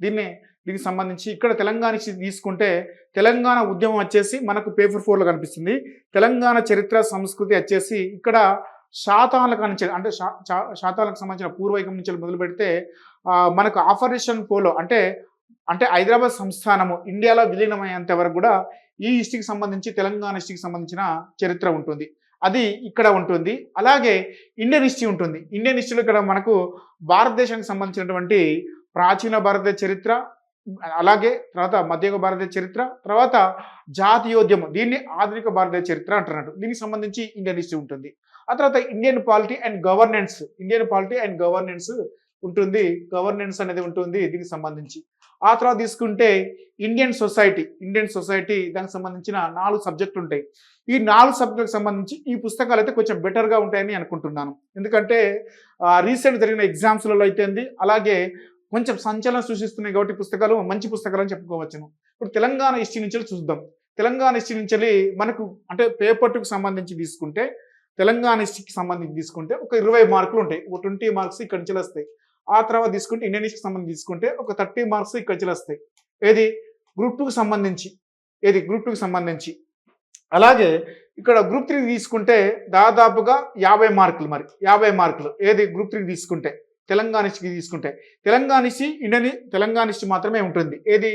దీనికి సంబంధించి ఇక్కడ తెలంగాణ హిస్టరీ తీసుకుంటే తెలంగాణ ఉద్యమం వచ్చేసి మనకు పేపర్ 4లో కనిపిస్తుంది. తెలంగాణ చరిత్ర సంస్కృతి వచ్చేసి ఇక్కడ శాతాలకు నుంచి అంటే శాతాలకు సంబంధించిన పూర్వైకం నుంచి మొదలు పెడితే మనకు ఆపరేషన్ పోలో అంటే హైదరాబాద్ సంస్థానము ఇండియాలో విలీనమయ్యేంత వరకు కూడా ఈ హిస్టరీకి సంబంధించి తెలంగాణ హిస్టరీకి సంబంధించిన చరిత్ర ఉంటుంది, అది ఇక్కడ ఉంటుంది. అలాగే ఇండియన్ హిస్టరీ ఉంటుంది. ఇండియన్ హిస్టరీలో ఇక్కడ మనకు భారతదేశానికి సంబంధించినటువంటి ప్రాచీన భారతదేశ చరిత్ర, అలాగే తర్వాత మధ్యయుగ భారతదేశ చరిత్ర, తర్వాత జాతీయోద్యమం, దీన్ని ఆధునిక భారతదేశ చరిత్ర అంటున్నట్టు. దీనికి సంబంధించి ఇండియన్ హిస్టరీ ఉంటుంది. ఆ తర్వాత ఇండియన్ పాలిటీ అండ్ గవర్నెన్స్ ఉంటుంది, గవర్నెన్స్ అనేది ఉంటుంది దీనికి సంబంధించి. ఆ తర్వాత తీసుకుంటే ఇండియన్ సొసైటీ దానికి సంబంధించిన 4 సబ్జెక్టులు ఉంటాయి. ఈ 4 సబ్జెక్టులకు సంబంధించి ఈ పుస్తకాలు అయితే కొంచెం బెటర్గా ఉంటాయని అనుకుంటున్నాను. ఎందుకంటే రీసెంట్ జరిగిన ఎగ్జామ్స్లలో అయితే అలాగే కొంచెం సంచలనం సృష్టిస్తున్నాయి కాబట్టి పుస్తకాలు మంచి పుస్తకాలు అని చెప్పుకోవచ్చును. ఇప్పుడు తెలంగాణ హిస్టరీ నుంచి చూద్దాం. తెలంగాణ హిస్టరీ నుంచి మనకు అంటే పేపర్ 2కి సంబంధించి తీసుకుంటే తెలంగాణ హిస్టరీకి సంబంధించి తీసుకుంటే ఒక 20 మార్కులు ఉంటాయి. ఒక 20 మార్క్స్ ఇక్కడి నుంచి వస్తాయి. ఆ తర్వాత తీసుకుంటే ఇండియన్ హిస్టరీకి సంబంధించి తీసుకుంటే ఒక 30 మార్క్స్ ఇక్కడి నుంచి వస్తాయి. గ్రూప్ 2కి సంబంధించి. అలాగే ఇక్కడ గ్రూప్ 3 తీసుకుంటే దాదాపుగా 50 మార్కులు. గ్రూప్ 3 తీసుకుంటే తెలంగాణ హిస్టరీ తీసుకుంటే. తెలంగాణ హిస్టరీ తెలంగాణ హిస్టరీ మాత్రమే ఉంటుంది. ఏది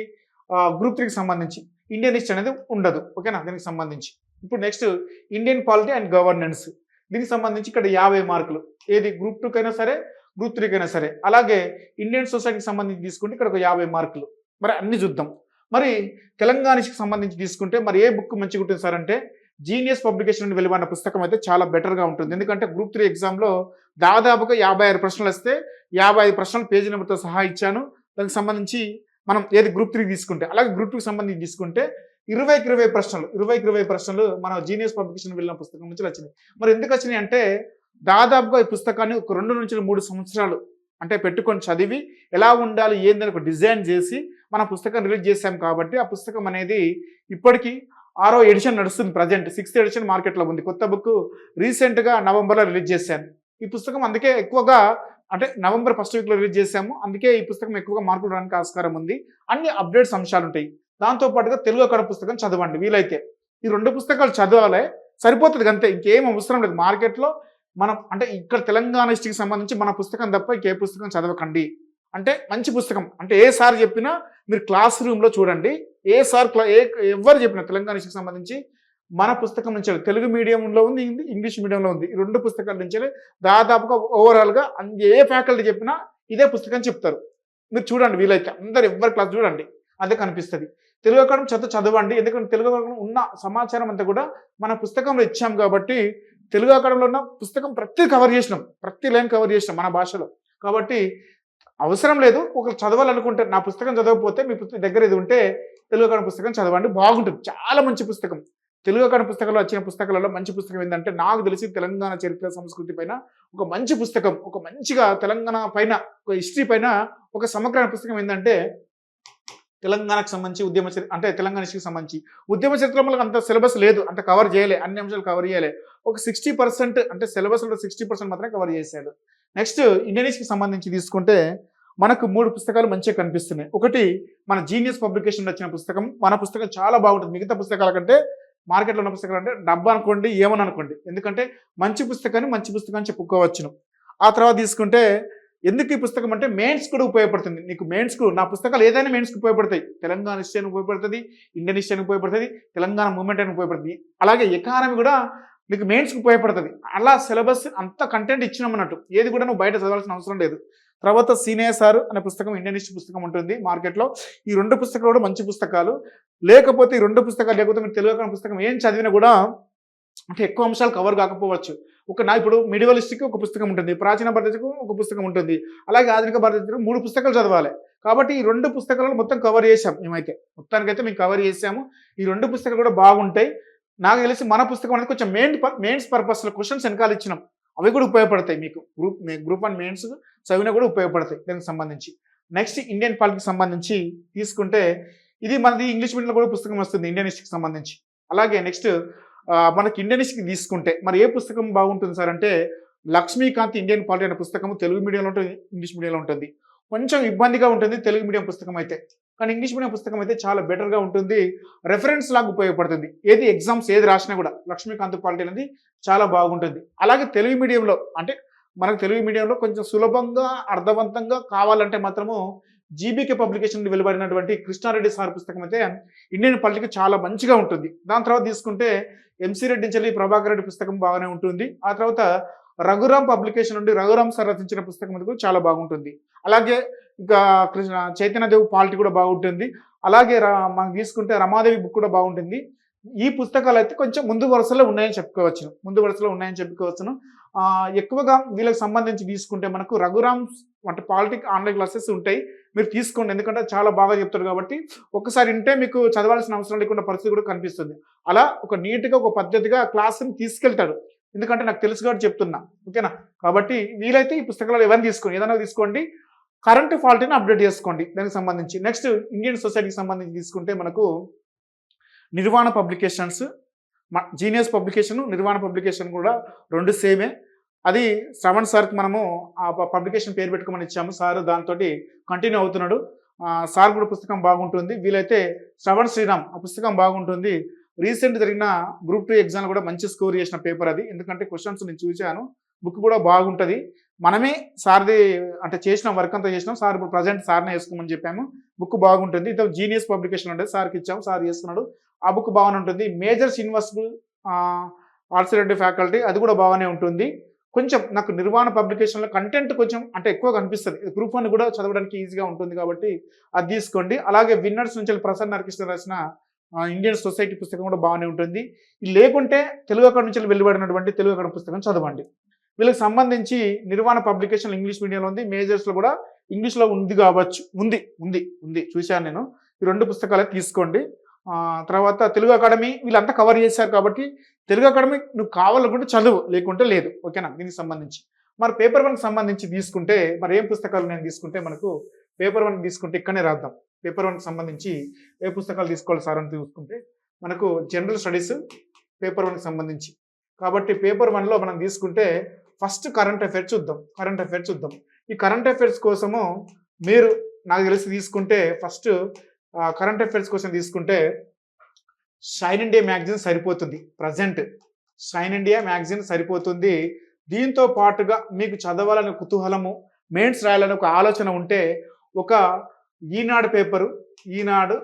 గ్రూప్ 3కి సంబంధించి. ఇండియన్ హిస్టరీ అనేది ఉండదు. ఓకేనా, దీనికి సంబంధించి. ఇప్పుడు next Indian polity and governance. దీనికి సంబంధించి ఇక్కడ 50 మార్కులు. ఏది గ్రూప్ 2కైనా సరే, గ్రూప్ 3కైనా సరే. అలాగే ఇండియన్ సొసైటీకి సంబంధించి తీసుకుంటే ఇక్కడ ఒక 50 మార్కులు. మరి అన్ని చూద్దాం. మరి తెలంగాణకి సంబంధించి తీసుకుంటే మరి ఏ బుక్ మంచిగా ఉంటుంది సార్ అంటే జీనియస్ పబ్లికేషన్ నుండి వెలువడిన పుస్తకం అయితే చాలా బెటర్గా ఉంటుంది. ఎందుకంటే గ్రూప్ 3 ఎగ్జామ్లో దాదాపుగా 56 ప్రశ్నలు వస్తే 55 ప్రశ్నలు పేజీ నెంబర్తో సహా ఇచ్చాను. దానికి సంబంధించి మనం ఏది గ్రూప్ 3 తీసుకుంటే, అలాగే గ్రూప్ 2కి సంబంధించి తీసుకుంటే 20కి 20 ప్రశ్నలు మన జీనియస్ పబ్లికేషన్ వెళ్ళిన పుస్తకం నుంచి వచ్చినాయి. మరి ఎందుకు వచ్చినాయి అంటే దాదాపుగా ఈ పుస్తకాన్ని ఒక 2 నుంచి 3 సంవత్సరాలు అంటే పెట్టుకొని చదివి ఎలా ఉండాలి ఏందని ఒక డిజైన్ చేసి మన పుస్తకం రిలీజ్ చేశాం కాబట్టి ఆ పుస్తకం అనేది ఇప్పటికీ 6వ ఎడిషన్ నడుస్తుంది. ప్రజెంట్ 6th ఎడిషన్ మార్కెట్లో ఉంది. కొత్త బుక్ రీసెంట్గా నవంబర్లో రిలీజ్ చేశాను. ఈ పుస్తకం అందుకే ఎక్కువగా అంటే నవంబర్ 1st వీక్లో రిలీజ్ చేశాము. అందుకే ఈ పుస్తకం ఎక్కువగా మార్కులు రావడానికి ఆస్కారం ఉంది. అన్ని అప్డేట్స్ అంశాలు ఉంటాయి. దాంతోపాటుగా తెలుగు అక్కడ పుస్తకం చదవండి వీలైతే. ఈ 2 పుస్తకాలు చదవాలి, సరిపోతుంది అంతే, ఇంకేం అవసరం లేదు. మార్కెట్లో మనం అంటే ఇక్కడ తెలంగాణ హిస్టరీకి సంబంధించి మన పుస్తకం తప్ప ఇంకే పుస్తకం చదవకండి. అంటే మంచి పుస్తకం అంటే ఏ సార్ చెప్పినా మీరు క్లాస్ రూమ్లో చూడండి. ఏ సార్ ఎవరు చెప్పినా తెలంగాణ హిస్టరీకి సంబంధించి మన పుస్తకం నుంచి తెలుగు మీడియంలో ఉంది, ఇంగ్లీష్ మీడియంలో ఉంది. ఈ 2 పుస్తకాల నుంచి దాదాపుగా ఓవరాల్గా ఏ ఫ్యాకల్టీ చెప్పినా ఇదే పుస్తకం చెప్తారు. మీరు చూడండి వీలైతే అందరు ఎవరి క్లాస్ చూడండి, అదే కనిపిస్తుంది. తెలుగు అకాడమీ చదవండి. ఎందుకంటే తెలుగు అకాడమీ ఉన్న సమాచారం అంతా కూడా మన పుస్తకంలో ఇచ్చాం కాబట్టి తెలుగు అకాడమీలో ఉన్న పుస్తకం ప్రతి లైన్ కవర్ చేసినాం మన భాషలో. కాబట్టి అవసరం లేదు. ఒకరు చదవాలనుకుంటే నా పుస్తకం చదవకపోతే మీ దగ్గర ఇది ఉంటే తెలుగు అకాడమీ పుస్తకం చదవండి, బాగుంటుంది. చాలా మంచి పుస్తకం. తెలుగు అకాడమీ పుస్తకాల్లో వచ్చిన పుస్తకాలలో మంచి పుస్తకం ఏంటంటే నాకు తెలిసి తెలంగాణ చరిత్ర సంస్కృతి పైన ఒక మంచి పుస్తకం, ఒక మంచిగా తెలంగాణ పైన ఒక హిస్టరీ పైన ఒక సమగ్రమైన పుస్తకం ఏంటంటే తెలంగాణకు సంబంధించి అంటే తెలంగాణ హిస్టరీకి సంబంధించి ఉద్యమ చరిత్రలో అంత సిలబస్ లేదు, అంత కవర్ చేయలే, అన్ని అంశాలు కవర్ చేయలే. ఒక 60% అంటే సిలబస్లో 60% మాత్రమే కవర్ చేశాడు. నెక్స్ట్ ఇండియన్ హిస్టరీకి సంబంధించి తీసుకుంటే మనకు 3 పుస్తకాలు మంచిగా కనిపిస్తున్నాయి. ఒకటి మన జీనియస్ పబ్లికేషన్ వచ్చిన పుస్తకం. మన పుస్తకం చాలా బాగుంటుంది. మిగతా పుస్తకాల కంటే మార్కెట్లో ఉన్న పుస్తకాలు అంటే డబ్బు అనుకోండి, ఏమని అనుకోండి. ఎందుకంటే మంచి పుస్తకాన్ని చెప్పుకోవచ్చును. ఆ తర్వాత తీసుకుంటే ఎందుకు ఈ పుస్తకం అంటే మెయిన్స్ కూడా ఉపయోగపడుతుంది. నీకు మెయిన్స్కు నా పుస్తకాలు ఏదైనా మెయిన్స్కి ఉపయోగపడతాయి. తెలంగాణ హిస్టరీ అని ఉపయోగపడుతుంది, ఇండియన్ హిస్టరీ అని ఉపయోగపడుతుంది, తెలంగాణ మూవ్మెంట్ అని ఉపయోగపడుతుంది. అలాగే ఎకానమీ కూడా నీకు మెయిన్స్కి ఉపయోగపడుతుంది. అలా సిలబస్ అంత కంటెంట్ ఇచ్చినామన్నట్టు. ఏది కూడా నువ్వు బయట చదవాల్సిన అవసరం లేదు. తర్వాత సీనియర్ సార్ అనే పుస్తకం ఇండియన్ హిస్టరీ పుస్తకం ఉంటుంది మార్కెట్లో. ఈ 2 పుస్తకాలు కూడా మంచి పుస్తకాలు. లేకపోతే ఈ 2 పుస్తకాలు లేకపోతే మీరు తెలుగు పుస్తకం ఏం చదివినా కూడా అంటే ఎక్కువ అంశాలు కవర్ కాకపోవచ్చు. ఇప్పుడు మిడివల్ హిస్టరీకి ఒక పుస్తకం ఉంటుంది, ప్రాచీన భారతదేశకు ఒక పుస్తకం ఉంటుంది, అలాగే ఆధునిక భారతదేశం 3 పుస్తకాలు చదవాలి. కాబట్టి ఈ 2 పుస్తకాలను మొత్తం కవర్ చేసాం. మొత్తానికైతే మేము కవర్ చేసాము. ఈ 2 పుస్తకాలు కూడా బాగుంటాయి. నాకు తెలిసి మన పుస్తకం అనేది కొంచెం మెయిన్స్ పర్పస్లో క్వశ్చన్స్ వెనకాల ఇచ్చినాం. అవి కూడా ఉపయోగపడతాయి మీకు. గ్రూప్ 1 మెయిన్స్ చదివినా కూడా ఉపయోగపడతాయి దానికి సంబంధించి. నెక్స్ట్ ఇండియన్ పాలిటీకి సంబంధించి తీసుకుంటే ఇది మనది ఇంగ్లీష్ మీడియంలో కూడా పుస్తకం వస్తుంది ఇండియన్ హిస్టరీకి సంబంధించి. అలాగే నెక్స్ట్ మనకి ఇండియన్ హిస్టరీకి తీసుకుంటే మరి ఏ పుస్తకం బాగుంటుంది సార్ అంటే లక్ష్మీకాంత్ ఇండియన్ పాలిటీ అనే పుస్తకం తెలుగు మీడియంలో ఉంటుంది, ఇంగ్లీష్ మీడియంలో ఉంటుంది. కొంచెం ఇబ్బందిగా ఉంటుంది తెలుగు మీడియం పుస్తకం అయితే, కానీ ఇంగ్లీష్ మీడియం పుస్తకం అయితే చాలా బెటర్గా ఉంటుంది. రెఫరెన్స్ లాగా ఉపయోగపడుతుంది. ఏది ఎగ్జామ్స్ ఏది రాసినా కూడా లక్ష్మీకాంత్ పాలిటీ అనేది చాలా బాగుంటుంది. అలాగే తెలుగు మీడియంలో అంటే మనకు తెలుగు మీడియంలో కొంచెం సులభంగా అర్థవంతంగా కావాలంటే మాత్రము జీబీకే పబ్లికేషన్ వెలువడినటువంటి కృష్ణారెడ్డి సార్ పుస్తకం అయితే ఇండియన్ పాలిటీకి చాలా మంచిగా ఉంటుంది. దాని తర్వాత తీసుకుంటే ఎంసీ రెడ్డి నుంచి ప్రభాకర్ రెడ్డి పుస్తకం బాగానే ఉంటుంది. ఆ తర్వాత రఘురామ్ పబ్లికేషన్ నుండి రఘురామ్ సార్ రచించిన పుస్తకం కూడా చాలా బాగుంటుంది. అలాగే ఇంకా చైతన్యదేవ్ పాలిటీ కూడా బాగుంటుంది. అలాగే మనం తీసుకుంటే రమాదేవి బుక్ కూడా బాగుంటుంది. ఈ పుస్తకాలు అయితే కొంచెం ముందు వరుసలో ఉన్నాయని చెప్పుకోవచ్చును. ఎక్కువగా వీళ్ళకి సంబంధించి తీసుకుంటే మనకు రఘురామ్ అంటే పాలిటిక్ ఆన్లైన్ క్లాసెస్ ఉంటాయి, మీరు తీసుకోండి. ఎందుకంటే చాలా బాగా చెప్తారు కాబట్టి ఒక్కసారి వింటే మీకు చదవాల్సిన అవసరం లేకుండా పరిస్థితి కూడా కనిపిస్తుంది. అలా ఒక నీట్గా ఒక పద్ధతిగా క్లాస్ని తీసుకెళ్తాడు. ఎందుకంటే నాకు తెలుసు కాబట్టి చెప్తున్నా, ఓకేనా. కాబట్టి వీలైతే ఈ పుస్తకాలు ఏదైనా తీసుకోండి. కరెంట్ ఫాల్ట్ని అప్డేట్ చేసుకోండి దానికి సంబంధించి. నెక్స్ట్ ఇండియన్ సొసైటీకి సంబంధించి తీసుకుంటే మనకు నిర్వాణ పబ్లికేషన్స్, జీనియస్ పబ్లికేషన్, నిర్వాణ పబ్లికేషన్ కూడా 2 సేమే. అది శ్రవణ్ సార్కి మనము ఆ పబ్లికేషన్ పేరు పెట్టుకోమని ఇచ్చాము. సార్ దాంతో కంటిన్యూ అవుతున్నాడు. సార్ కూడా పుస్తకం బాగుంటుంది. వీలైతే శ్రవణ్ శ్రీరామ్ ఆ పుస్తకం బాగుంటుంది. రీసెంట్ జరిగిన గ్రూప్ 2 ఎగ్జామ్ కూడా మంచి స్కోర్ చేసిన పేపర్ అది. ఎందుకంటే క్వశ్చన్స్ నేను చూశాను, బుక్ కూడా బాగుంటుంది. మనమే సార్ది అంటే చేసిన వర్క్ అంతా చేసినాం, సార్ ఇప్పుడు ప్రజెంట్ సార్నే వేసుకోమని చెప్పాము. బుక్ బాగుంటుంది. ఇదో జీనియస్ పబ్లికేషన్ ఉంటుంది, సార్కి ఇచ్చాము, సార్ చేస్తున్నాడు. ఆ బుక్ బాగానే ఉంటుంది. మేజర్స్ యూనివర్సిబుల్ ఆర్సిరెడ్డి ఫ్యాకల్టీ, అది కూడా బాగానే ఉంటుంది. కొంచెం నాకు నిర్వాణ పబ్లికేషన్లో కంటెంట్ కొంచెం అంటే ఎక్కువగా అనిపిస్తుంది. గ్రూప్ 1 కూడా చదవడానికి ఈజీగా ఉంటుంది కాబట్టి అది తీసుకోండి. అలాగే విన్నర్స్ నుంచి ప్రసన్న హరికృష్ణ రాసిన ఇండియన్ సొసైటీ పుస్తకం కూడా బాగానే ఉంటుంది. ఇది లేకుంటే తెలుగు అకాడమీ నుంచి వెలువడినటువంటి తెలుగు అకాడమీ పుస్తకం చదవండి. వీళ్ళకి సంబంధించి నిర్వాణ పబ్లికేషన్ ఇంగ్లీష్ మీడియంలో ఉంది, మేజర్స్లో కూడా ఇంగ్లీష్లో ఉంది కావచ్చు, ఉంది ఉంది ఉంది చూశాను నేను. ఈ 2 పుస్తకాలే తీసుకోండి. తర్వాత తెలుగు అకాడమీ వీళ్ళంతా కవర్ చేశారు కాబట్టి తెలుగు అకాడమీ నువ్వు కావాలనుకుంటే చదువు, లేకుంటే లేదు. ఓకేనా? దీనికి సంబంధించి మరి పేపర్ 1కి సంబంధించి తీసుకుంటే మరి ఏం పుస్తకాలు నేను తీసుకుంటే మనకు పేపర్ 1 తీసుకుంటే ఇక్కడనే రాద్దాం. పేపర్ 1కి సంబంధించి ఏ పుస్తకాలు తీసుకోవాలి సార్ అని చూసుకుంటే మనకు జనరల్ స్టడీస్ పేపర్ 1కి సంబంధించి. కాబట్టి పేపర్ 1లో మనం తీసుకుంటే ఫస్ట్ కరెంట్ అఫైర్స్ చూద్దాం. ఈ కరెంట్ అఫైర్స్ కోసము మీరు నాకు తెలిసి తీసుకుంటే ఫస్ట్ కరెంట్ అఫైర్స్ కోసం తీసుకుంటే షైన్ ఇండియా మ్యాగజైన్ సరిపోతుంది. ప్రజెంట్ షైన్ ఇండియా మ్యాగజైన్ సరిపోతుంది. దీంతో పాటుగా మీకు చదవాలని కుతూహలము, మెయిన్స్ రాయాలని ఒక ఆలోచన ఉంటే ఒక ఈనాడు పేపరు, ఈనాడు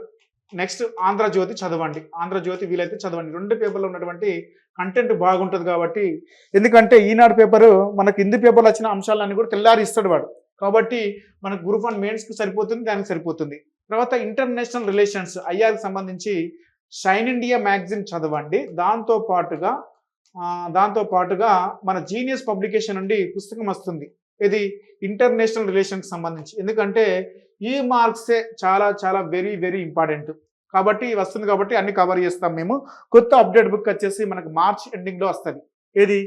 నెక్స్ట్ ఆంధ్రజ్యోతి చదవండి. ఆంధ్రజ్యోతి వీలైతే చదవండి. 2 పేపర్లో ఉన్నటువంటి కంటెంట్ బాగుంటుంది కాబట్టి. ఎందుకంటే ఈనాడు పేపరు మనకు హిందీ పేపర్లో వచ్చిన అంశాలన్నీ కూడా తెల్లారి ఇస్తాడు వాడు. కాబట్టి మనకు గ్రూప్ 1 మెయిన్స్కి సరిపోతుంది, దానికి సరిపోతుంది. తర్వాత ఇంటర్నేషనల్ రిలేషన్స్ ఐఆర్కి సంబంధించి షైన్ ఇండియా మ్యాగజైన్ చదవండి. దాంతో పాటుగా మన జీనియస్ పబ్లికేషన్ నుండి పుస్తకం వస్తుంది, ఇది ఇంటర్నేషనల్ రిలేషన్కి సంబంధించి. ఎందుకంటే ఈ మార్క్సే చాలా చాలా వెరీ వెరీ ఇంపార్టెంట్ కాబట్టి వస్తుంది. కాబట్టి అన్ని కవర్ చేస్తాం మేము. కొత్త అప్డేట్ బుక్ వచ్చేసి మనకు మార్చ్ ఎండింగ్లో వస్తుంది, ఇది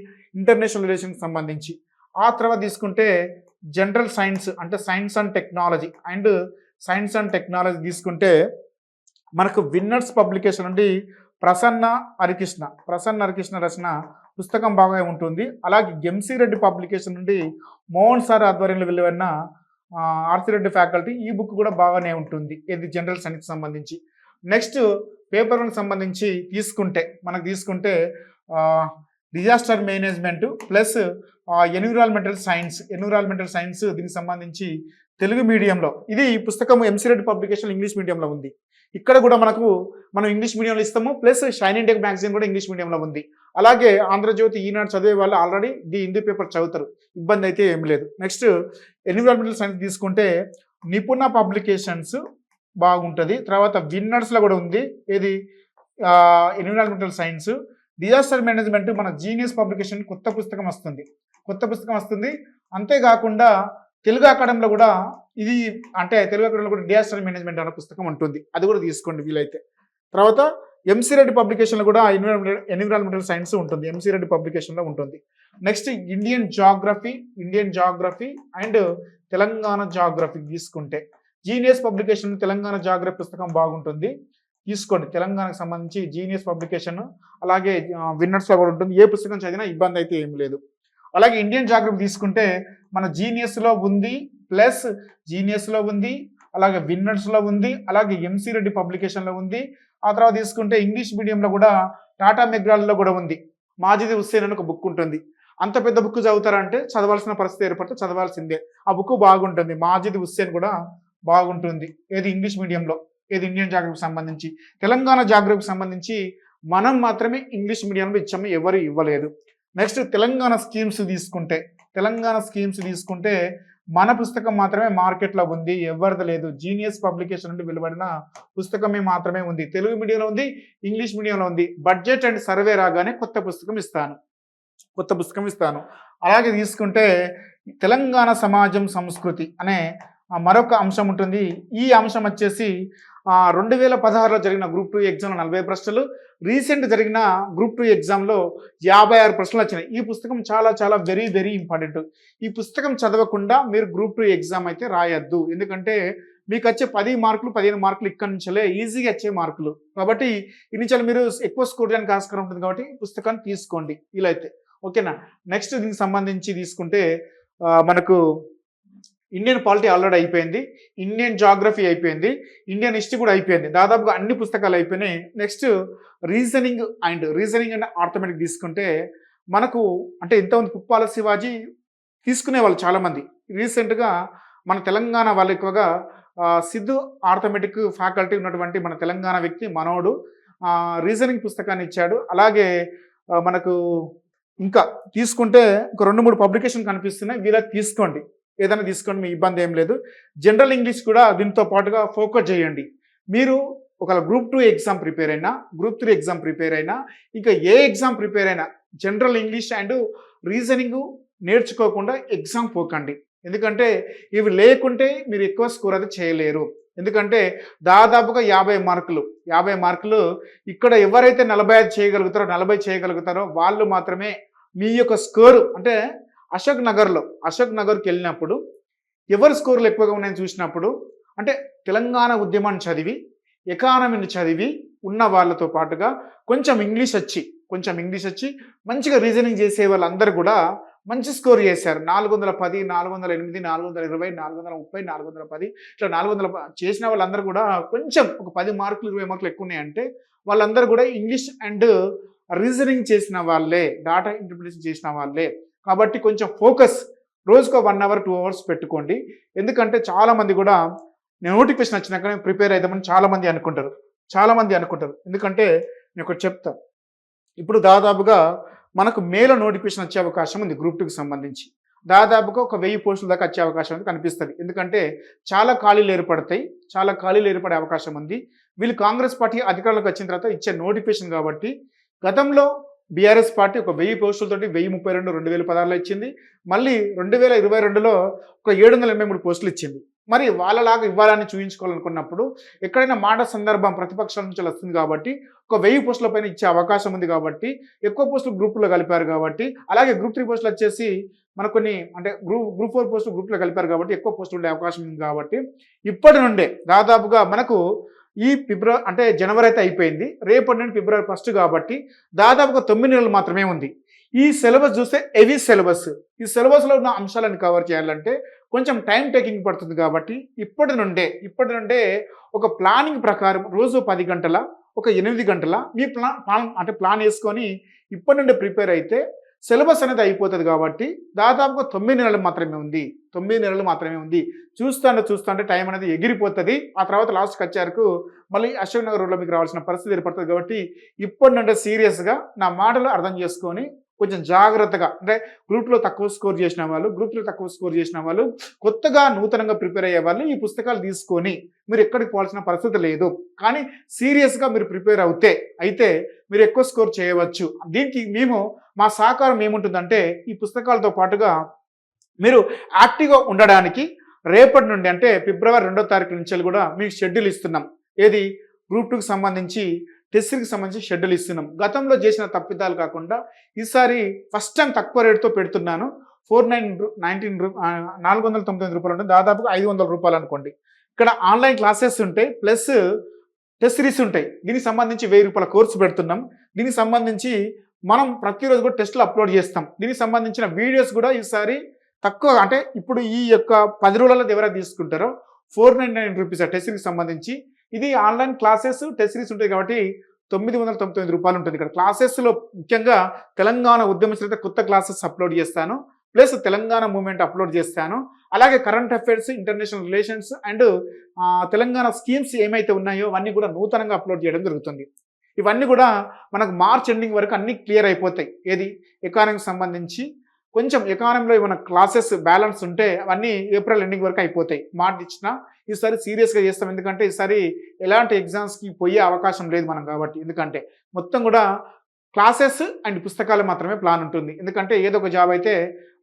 ఇంటర్నేషనల్ రిలేషన్కి సంబంధించి. ఆ తర్వాత తీసుకుంటే జనరల్ సైన్స్ అంటే సైన్స్ అండ్ టెక్నాలజీ తీసుకుంటే మనకు విన్నర్స్ పబ్లికేషన్ నుండి ప్రసన్న హరికృష్ణ రచన పుస్తకం బాగా ఉంటుంది. అలాగే ఎంసీ రెడ్డి పబ్లికేషన్ నుండి మోహన్ సార్ ఆధ్వర్యంలో వెళ్ళిన ఆర్సిరెడ్డి ఫ్యాకల్టీ, ఈ బుక్ కూడా బాగానే ఉంటుంది, ఇది జనరల్ సైన్స్కి సంబంధించి. నెక్స్ట్ పేపర్ 1కి సంబంధించి తీసుకుంటే disaster management plus environmental science దీనికి సంబంధించి తెలుగు మీడియంలో, ఇది ఈ పుస్తకం ఎంసీ రెడ్డి పబ్లికేషన్ ఇంగ్లీష్ మీడియంలో ఉంది. ఇక్కడ కూడా మనం ఇంగ్లీష్ మీడియంలో ఇస్తాము, ప్లస్ షైన్ ఇండియా మ్యాగజైన్ కూడా ఇంగ్లీష్ మీడియంలో ఉంది. అలాగే ఆంధ్రజ్యోతి, ఈనాడు చదివే వాళ్ళు ఆల్రెడీ హిందీ పేపర్ చదువుతారు, ఇబ్బంది అయితే ఏం లేదు. నెక్స్ట్ ఎన్విరాన్మెంటల్ సైన్స్ తీసుకుంటే నిపుణ పబ్లికేషన్స్ బాగుంటుంది. తర్వాత విన్నర్స్లో కూడా ఉంది, ఇది ఎన్విరాన్మెంటల్ సైన్స్. డిజాస్టర్ మేనేజ్మెంట్ మన జీనియస్ పబ్లికేషన్ కొత్త పుస్తకం వస్తుంది. అంతేకాకుండా తెలుగు అకాడమీలో కూడా ఇది అంటే తెలుగు అకాడమీలో కూడా డిజాస్టర్ మేనేజ్మెంట్ అనే పుస్తకం ఉంటుంది, అది కూడా తీసుకోండి వీలైతే. తర్వాత ఎంసీ రెడ్డి పబ్లికేషన్లో కూడా ఎన్విరాన్మెంటల్ సైన్స్ ఉంటుంది, ఎంసీ రెడ్డి పబ్లికేషన్లో ఉంటుంది. Next Indian geography and Telangana geography తీసుకుంటే జీనియస్ పబ్లికేషన్ తెలంగాణ జాగ్రఫీ పుస్తకం బాగుంటుంది, తీసుకోండి. తెలంగాణకు సంబంధించి జీనియస్ పబ్లికేషన్ అలాగే విన్నర్స్లో కూడా ఉంటుంది. ఏ పుస్తకం చదివినా ఇబ్బంది అయితే ఏం లేదు. అలాగే ఇండియన్ జాగ్రఫీ తీసుకుంటే మన జీనియస్లో ఉంది, అలాగే విన్నర్స్లో ఉంది, అలాగే ఎంసీ రెడ్డి పబ్లికేషన్లో ఉంది. ఆ తర్వాత తీసుకుంటే ఇంగ్లీష్ మీడియంలో కూడా టాటా మెగ్రాల్లో కూడా ఉంది, మాజిద్ హుస్సేన్ అని ఒక బుక్ ఉంటుంది. అంత పెద్ద బుక్ చదువుతారంటే చదవాల్సిన పరిస్థితి ఏర్పడితే చదవాల్సిందే, ఆ బుక్ బాగుంటుంది. మాజిద్ హుస్సేన్ కూడా బాగుంటుంది, ఏది ఇంగ్లీష్ మీడియంలో, ఏది ఇండియన్ జాగ్రఫీకి సంబంధించి. తెలంగాణ జాగ్రఫీకి సంబంధించి మనం మాత్రమే ఇంగ్లీష్ మీడియంలో ఇచ్చాము, ఎవరు ఇవ్వలేదు. నెక్స్ట్ తెలంగాణ స్కీమ్స్ తీసుకుంటే మన పుస్తకం మాత్రమే మార్కెట్లో ఉంది, ఎవరిది లేదు. జీనియస్ పబ్లికేషన్ నుండి వెలువడిన పుస్తకమే మాత్రమే ఉంది, తెలుగు మీడియంలో ఉంది, ఇంగ్లీష్ మీడియంలో ఉంది. బడ్జెట్ అండ్ సర్వే రాగానే కొత్త పుస్తకం ఇస్తాను. అలాగే తీసుకుంటే తెలంగాణ సమాజం సంస్కృతి అనే మరొక అంశం ఉంటుంది. ఈ అంశం వచ్చేసి 2016లో జరిగిన గ్రూప్ 2 ఎగ్జామ్లో 40 ప్రశ్నలు, రీసెంట్ జరిగిన గ్రూప్ 2 ఎగ్జామ్లో 56 ప్రశ్నలు వచ్చినాయి. ఈ పుస్తకం చాలా చాలా వెరీ వెరీ ఇంపార్టెంట్. ఈ పుస్తకం చదవకుండా మీరు గ్రూప్ 2 ఎగ్జామ్ అయితే రాయొద్దు, ఎందుకంటే మీకు వచ్చే 10 మార్కులు 15 మార్కులు ఇక్కడ నుంచే ఈజీగా వచ్చే మార్కులు కాబట్టి ఈ నుంచి మీరు ఎక్కువ స్కోర్ చేయడానికి ఆస్కారం ఉంటుంది. కాబట్టి ఈ పుస్తకాన్ని తీసుకోండి ఇలా అయితే, ఓకేనా. నెక్స్ట్ దీనికి సంబంధించి తీసుకుంటే మనకు ఇండియన్ పాలిటీ ఆల్రెడీ అయిపోయింది, ఇండియన్ జాగ్రఫీ అయిపోయింది, ఇండియన్ హిస్టరీ కూడా అయిపోయింది, దాదాపుగా అన్ని పుస్తకాలు అయిపోయినాయి. నెక్స్ట్ రీజనింగ్ అండ్ ఆర్థమెటిక్ తీసుకుంటే మనకు అంటే ఇంతమంది పుప్పాల శివాజీ తీసుకునే వాళ్ళు చాలామంది. రీసెంట్‌గా మన తెలంగాణ వాళ్ళు ఎక్కువగా సిద్ధు ఆర్థమెటిక్ ఫ్యాకల్టీ ఉన్నటువంటి మన తెలంగాణ వ్యక్తి మనోడు రీజనింగ్ పుస్తకాన్ని ఇచ్చాడు. అలాగే మనకు ఇంకా తీసుకుంటే ఒక 2, 3 పబ్లికేషన్ కనిపిస్తున్నాయి. వీళ్ళకి తీసుకోండి. ఏదైనా తీసుకోండి, మీ ఇబ్బంది ఏం లేదు. జనరల్ ఇంగ్లీష్ కూడా దీంతో పాటుగా ఫోకస్ చేయండి. మీరు ఒక గ్రూప్ 2 ఎగ్జామ్ ప్రిపేర్ అయినా, గ్రూప్ 3 ఎగ్జామ్ ప్రిపేర్ అయినా, ఇంకా ఏ ఎగ్జామ్ ప్రిపేర్ అయినా జనరల్ ఇంగ్లీష్ అండ్ రీజనింగ్ నేర్చుకోకుండా ఎగ్జామ్ పోకండి. ఎందుకంటే ఇవి లేకుంటే మీరు ఎక్కువ స్కోర్ అయితే చేయలేరు. ఎందుకంటే దాదాపుగా 50 మార్కులు ఇక్కడ ఎవరైతే 45 చేయగలుగుతారో, 40 చేయగలుగుతారో వాళ్ళు మాత్రమే మీ యొక్క స్కోరు. అంటే అశోక్ నగర్కి వెళ్ళినప్పుడు ఎవరి స్కోర్లు ఎక్కువగా ఉన్నాయని చూసినప్పుడు, అంటే తెలంగాణ ఉద్యమాన్ని చదివి, ఎకానమీని చదివి ఉన్న వాళ్ళతో పాటుగా కొంచెం ఇంగ్లీష్ వచ్చి మంచిగా రీజనింగ్ చేసే వాళ్ళందరూ కూడా మంచి స్కోర్ చేశారు. 410, 408, 420, 430, 410 ఇట్లా 400 చేసిన వాళ్ళందరూ కూడా కొంచెం ఒక 10 మార్కులు 20 మార్కులు ఎక్కువ ఉన్నాయంటే వాళ్ళందరూ కూడా ఇంగ్లీష్ అండ్ రీజనింగ్ చేసిన వాళ్ళే, డాటా ఇంటర్ప్రిటేషన్ చేసిన వాళ్ళే. కాబట్టి కొంచెం ఫోకస్ రోజుకో 1 అవర్ 2 అవర్స్ పెట్టుకోండి. ఎందుకంటే చాలామంది కూడా నోటిఫికేషన్ వచ్చినాక ప్రిపేర్ అవుదామని చాలామంది అనుకుంటారు. ఎందుకంటే నేను ఒకటి చెప్తా. ఇప్పుడు దాదాపుగా మనకు మేలో నోటిఫికేషన్ వచ్చే అవకాశం ఉంది గ్రూప్ 2కి సంబంధించి. దాదాపుగా ఒక 1000 పోస్టుల దాకా వచ్చే అవకాశం అయితే కనిపిస్తుంది. ఎందుకంటే చాలా ఖాళీలు ఏర్పడే అవకాశం ఉంది. వీళ్ళు కాంగ్రెస్ పార్టీ అధికారంలోకి వచ్చిన తర్వాత ఇచ్చే నోటిఫికేషన్ కాబట్టి, గతంలో బీఆర్ఎస్ పార్టీ ఒక 1000 పోస్టులతోటి 1032 2016లో ఇచ్చింది. మళ్ళీ 2022లో ఒక 783 పోస్టులు ఇచ్చింది. మరి వాళ్ళలాగా ఇవ్వాలని చూపించుకోవాలనుకున్నప్పుడు ఎక్కడైనా మాట సందర్భం ప్రతిపక్షాల నుంచి వస్తుంది కాబట్టి ఒక 1000 పోస్టుల పైన ఇచ్చే అవకాశం ఉంది కాబట్టి ఎక్కువ పోస్టులు గ్రూపులో కలిపారు కాబట్టి, అలాగే గ్రూప్ 3 పోస్టులు వచ్చేసి మనకు కొన్ని అంటే గ్రూప్ 4 పోస్టులు గ్రూప్లో కలిపారు కాబట్టి ఎక్కువ పోస్టులు ఉండే అవకాశం ఉంది. కాబట్టి ఇప్పటి నుండే దాదాపుగా మనకు ఈ జనవరి అయితే అయిపోయింది, రేపటి నుండి ఫిబ్రవరి 1 కాబట్టి దాదాపుగా 9 నెలలు మాత్రమే ఉంది. ఈ సిలబస్ చూస్తే హెవీ సిలబస్. ఈ సిలబస్లో ఉన్న అంశాలను కవర్ చేయాలంటే కొంచెం టైం టేకింగ్ పడుతుంది. కాబట్టి ఇప్పటి నుండే ఒక ప్లానింగ్ ప్రకారం రోజు 10 గంటల, ఒక 8 గంటల మీ ప్లాన్ వేసుకొని ఇప్పటి నుండి ప్రిపేర్ అయితే సిలబస్ అనేది అయిపోతుంది. కాబట్టి దాదాపుగా 9 నెలలు మాత్రమే ఉంది. చూస్తుంటే టైం అనేది ఎగిరిపోతుంది. ఆ తర్వాత లాస్ట్కి వచ్చారకు మళ్ళీ అశోక్ నగర్ రోడ్లో మీకు రావాల్సిన పరిస్థితి ఏర్పడుతుంది. కాబట్టి ఇప్పటి నుండి సీరియస్గా నా మాటలు అర్థం చేసుకొని కొంచెం జాగ్రత్తగా, అంటే గ్రూప్ 3 తక్కువ స్కోర్ చేసిన వాళ్ళు కొత్తగా నూతనంగా ప్రిపేర్ అయ్యే వాళ్ళు ఈ పుస్తకాలు తీసుకొని మీరు ఎక్కడికి పోవాల్సిన పరిస్థితి లేదు. కానీ సీరియస్గా మీరు ప్రిపేర్ అయితే మీరు ఎక్కువ స్కోర్ చేయవచ్చు. దీనికి మా సహకారం ఏముంటుందంటే ఈ పుస్తకాలతో పాటుగా మీరు యాక్టివ్గా ఉండడానికి రేపటి నుండి అంటే ఫిబ్రవరి 2వ తారీఖు నుంచి కూడా మీకు షెడ్యూల్ ఇస్తున్నాం. ఏది గ్రూప్ 2కి సంబంధించి టెస్ట్ సిరీస్కి సంబంధించి షెడ్యూల్ ఇస్తున్నాం. గతంలో చేసిన తప్పిదాలు కాకుండా ఈసారి ఫస్ట్ టైం తక్కువ రేటుతో పెడుతున్నాను. 499 రూపాయలు ఉంటుంది, దాదాపుగా 500 రూపాయలు అనుకోండి. ఇక్కడ ఆన్లైన్ క్లాసెస్ ఉంటాయి, ప్లస్ టెస్ట్ సిరీస్ ఉంటాయి. దీనికి సంబంధించి 1000 రూపాయల కోర్సు పెడుతున్నాం. దీనికి సంబంధించి మనం ప్రతిరోజు కూడా టెస్టులు అప్లోడ్ చేస్తాం. దీనికి సంబంధించిన వీడియోస్ కూడా ఈసారి తక్కువ, అంటే ఇప్పుడు ఈ యొక్క 10 రోజులలో ఎవరైనా తీసుకుంటారో 499 రూపీస్ టెస్ట్ సిరీస్కి సంబంధించి. ఇది ఆన్లైన్ క్లాసెస్ టెస్ట్ సిరీస్ ఉంటాయి కాబట్టి 999 రూపాయలు ఉంటుంది. ఇక్కడ క్లాసెస్లో ముఖ్యంగా తెలంగాణ ఉద్యమ చరిత్ర కొత్త క్లాసెస్ అప్లోడ్ చేస్తాను, ప్లస్ తెలంగాణ మూవ్మెంట్ అప్లోడ్ చేస్తాను. అలాగే current affairs, international relations and Telangana schemes ఏమైతే ఉన్నాయో అవన్నీ కూడా నూతనంగా అప్లోడ్ చేయడం జరుగుతుంది. ఇవన్నీ కూడా మనకు మార్చ్ ఎండింగ్ వరకు అన్నీ క్లియర్ అయిపోతాయి. ఏది ఎకానమీకి సంబంధించి కొంచెం ఎకానమీలో ఏమైనా క్లాసెస్ బ్యాలెన్స్ ఉంటే అవన్నీ ఏప్రిల్ ఎండింగ్ వరకు అయిపోతాయి. మార్చ్ ఇచ్చిన ఈసారి సీరియస్గా చేస్తాం. ఎందుకంటే ఈసారి ఎలాంటి ఎగ్జామ్స్కి పోయే అవకాశం లేదు మనం కాబట్టి. ఎందుకంటే మొత్తం కూడా క్లాసెస్ అండ్ పుస్తకాలు మాత్రమే ప్లాన్ ఉంటుంది. ఎందుకంటే ఏదో ఒక జాబ్ అయితే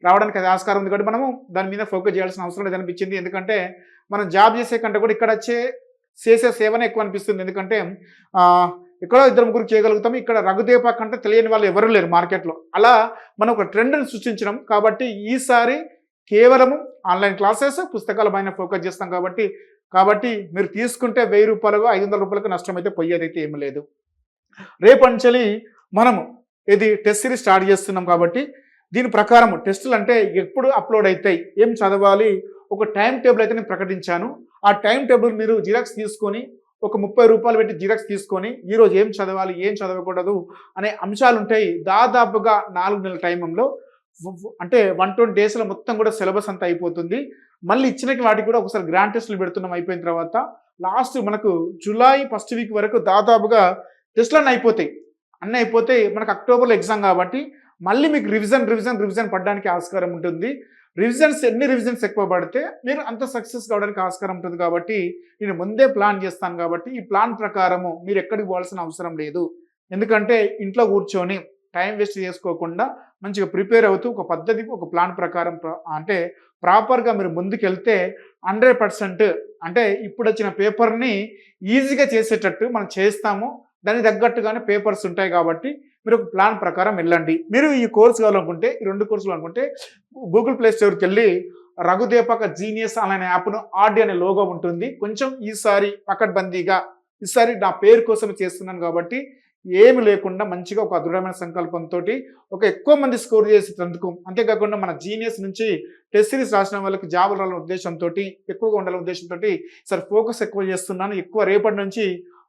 రావడానికి అది ఆస్కారం ఉంది కాబట్టి మనము దాని మీద ఫోకస్ చేయాల్సిన అవసరం లేదనిపించింది. ఎందుకంటే మనం జాబ్ చేసే కంటే కూడా ఇక్కడ చేసే సేవనే ఎక్కువ అనిపిస్తుంది. ఎందుకంటే ఎక్కడో 2-3 చేయగలుగుతాము. ఇక్కడ రఘుదేప కంటే తెలియని వాళ్ళు ఎవరు లేరు మార్కెట్లో. అలా మనం ఒక ట్రెండ్ని సృష్టించడం. కాబట్టి ఈసారి కేవలము ఆన్లైన్ క్లాసెస్ పుస్తకాల పైన ఫోకస్ చేస్తాం. కాబట్టి మీరు తీసుకుంటే 1000 రూపాయలకు 500 రూపాయలకు నష్టం అయితే పోయేదైతే ఏమి లేదు. రేపటి నుంచి మనము ఇది టెస్ట్ సిరీస్ స్టార్ట్ చేస్తున్నాం. కాబట్టి దీని ప్రకారం టెస్టులు అంటే ఎప్పుడు అప్లోడ్ అవుతాయి, ఏం చదవాలి, ఒక టైం టేబుల్ అయితే నేను ప్రకటించాను. ఆ టైం టేబుల్ మీరు జిరాక్స్ తీసుకొని ఒక 30 రూపాయలు పెట్టి జిరాక్స్ తీసుకొని ఈరోజు ఏం చదవాలి, ఏం చదవకూడదు అనే అంశాలు ఉంటాయి. దాదాపుగా 4 నెలల టైంలో అంటే 120 డేస్లో మొత్తం కూడా సిలబస్ అంతా అయిపోతుంది. మళ్ళీ ఇచ్చిన వాటికి కూడా ఒకసారి గ్రాండ్ టెస్టులు పెడుతున్నాం. అయిపోయిన తర్వాత లాస్ట్ మనకు జూలై ఫస్ట్ వీక్ వరకు దాదాపుగా టెస్టులన్నీ అయిపోతాయి. అన్నీ అయిపోతే మనకు అక్టోబర్లో ఎగ్జామ్ కాబట్టి మళ్ళీ మీకు రివిజన్ పడడానికి ఆస్కారం ఉంటుంది. ఎన్ని రివిజన్స్ ఎక్కువ పడితే మీరు అంత సక్సెస్ కావడానికి ఆస్కారం ఉంటుంది. కాబట్టి నేను ముందే ప్లాన్ చేస్తాను. కాబట్టి ఈ ప్లాన్ ప్రకారము మీరు ఎక్కడికి పోవాల్సిన అవసరం లేదు. ఎందుకంటే ఇంట్లో కూర్చొని టైం వేస్ట్ చేసుకోకుండా మంచిగా ప్రిపేర్ అవుతూ ఒక పద్ధతి, ఒక ప్లాన్ ప్రకారం అంటే ప్రాపర్గా మీరు ముందుకెళ్తే 100% అంటే ఇప్పుడు వచ్చిన పేపర్ని ఈజీగా చేసేటట్టు మనం చేస్తాము. దానికి తగ్గట్టుగానే పేపర్స్ ఉంటాయి. కాబట్టి మీరు ఒక ప్లాన్ ప్రకారం వెళ్ళండి. మీరు ఈ కోర్సు కావాలనుకుంటే, ఈ 2 కోర్సులు అనుకుంటే గూగుల్ ప్లే స్టోర్కి వెళ్ళి రఘుదేపాక జీనియస్ అనే యాప్ను ఆర్డి అనే లోగో ఉంటుంది. కొంచెం ఈసారి పకడ్బందీగా ఈసారి నా పేరు కోసం చేస్తున్నాను కాబట్టి ఏమి లేకుండా మంచిగా ఒక దృఢమైన సంకల్పంతో ఒక ఎక్కువ మంది స్కోర్ చేసేందుకు, అంతేకాకుండా మన జీనియస్ నుంచి టెస్ట్ సిరీస్ రాసిన వాళ్ళకి జాబ్ రావాలనే ఉద్దేశంతో, ఎక్కువగా ఉండాలనే ఉద్దేశంతో సరే ఫోకస్ ఎక్కువ చేస్తున్నాను. ఎక్కువ రేపటి నుంచి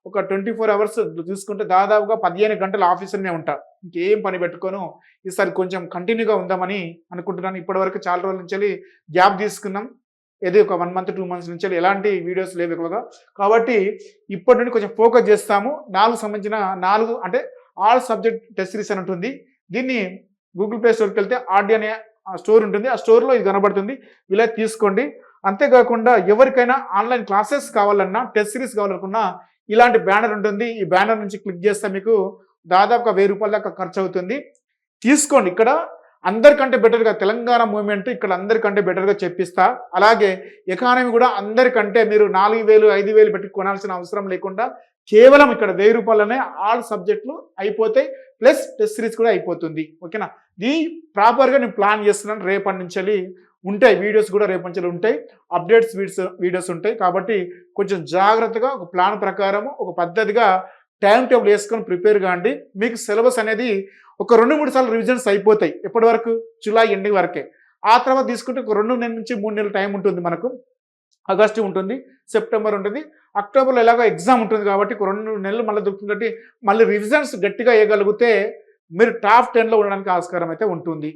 ఒక 24 అవర్స్ చూసుకుంటే దాదాపుగా 15 గంటలు ఆఫీసులోనే ఉంటా. ఇంకేం పని పెట్టుకోను. ఈసారి కొంచెం కంటిన్యూగా ఉందామని అనుకుంటున్నాను. ఇప్పటివరకు చాలా రోజుల నుంచి గ్యాప్ తీసుకున్నాం. ఏదో ఒక 1 మంత్ 2 మంత్స్ నుంచి ఎలాంటి వీడియోస్ లేవు ఎక్కువగా. కాబట్టి ఇప్పటి నుండి కొంచెం ఫోకస్ చేస్తాము. 4 సంబంధించిన 4 అంటే ఆల్ సబ్జెక్ట్ టెస్ట్ సిరీస్ అని ఉంటుంది. దీన్ని గూగుల్ ప్లే స్టోర్కి వెళ్తే ఆర్డి అనే స్టోర్ ఉంటుంది. ఆ స్టోర్లో ఇది కనబడుతుంది. ఇలా తీసుకోండి. అంతేకాకుండా ఎవరికైనా ఆన్లైన్ క్లాసెస్ కావాలన్నా, టెస్ట్ సిరీస్ కావాలనుకున్నా ఇలాంటి బ్యానర్ ఉంటుంది. ఈ బ్యానర్ నుంచి క్లిక్ చేస్తే మీకు దాదాపుగా 1000 రూపాయల దాకా ఖర్చు అవుతుంది. తీసుకోండి. ఇక్కడ అందరికంటే బెటర్గా తెలంగాణ మూవ్మెంట్ ఇక్కడ అందరికంటే బెటర్గా చెప్పిస్తా. అలాగే ఎకానమీ కూడా అందరికంటే మీరు 4000 5000 పెట్టి కొనాల్సిన అవసరం లేకుండా కేవలం ఇక్కడ 1000 రూపాయలనే ఆల్ సబ్జెక్టులు అయిపోతాయి. ప్లస్ టెస్ట్ సిరీస్ కూడా అయిపోతుంది. ఓకేనా? ఇది ప్రాపర్గా నేను ప్లాన్ చేస్తున్నాను. రేపటి నుంచి ఉంటాయి వీడియోస్ కూడా, రేపటి నుంచి ఉంటాయి అప్డేట్స్ వీడియోస్ ఉంటాయి. కాబట్టి కొంచెం జాగ్రత్తగా ఒక ప్లాన్ ప్రకారం ఒక పద్ధతిగా టైం టేబుల్ వేసుకొని ప్రిపేర్ కాండి. మీకు సిలబస్ అనేది ఒక 2-3 సార్లు రివిజన్స్ అయిపోతాయి. ఎప్పటి వరకు? జూలై ఎండింగ్ వరకే. ఆ తర్వాత తీసుకుంటే ఒక 2 నెలల నుంచి 3 నెలల టైం ఉంటుంది మనకు. ఆగస్టు ఉంటుంది, సెప్టెంబర్ ఉంటుంది, అక్టోబర్లో ఎలాగో ఎగ్జామ్ ఉంటుంది. కాబట్టి ఒక 2 నెలలు మళ్ళీ దొరుకుతుంది. మళ్ళీ రివిజన్స్ గట్టిగా వేయగలిగితే మీరు టాప్ 10లో ఉండడానికి ఆస్కారం అయితే ఉంటుంది.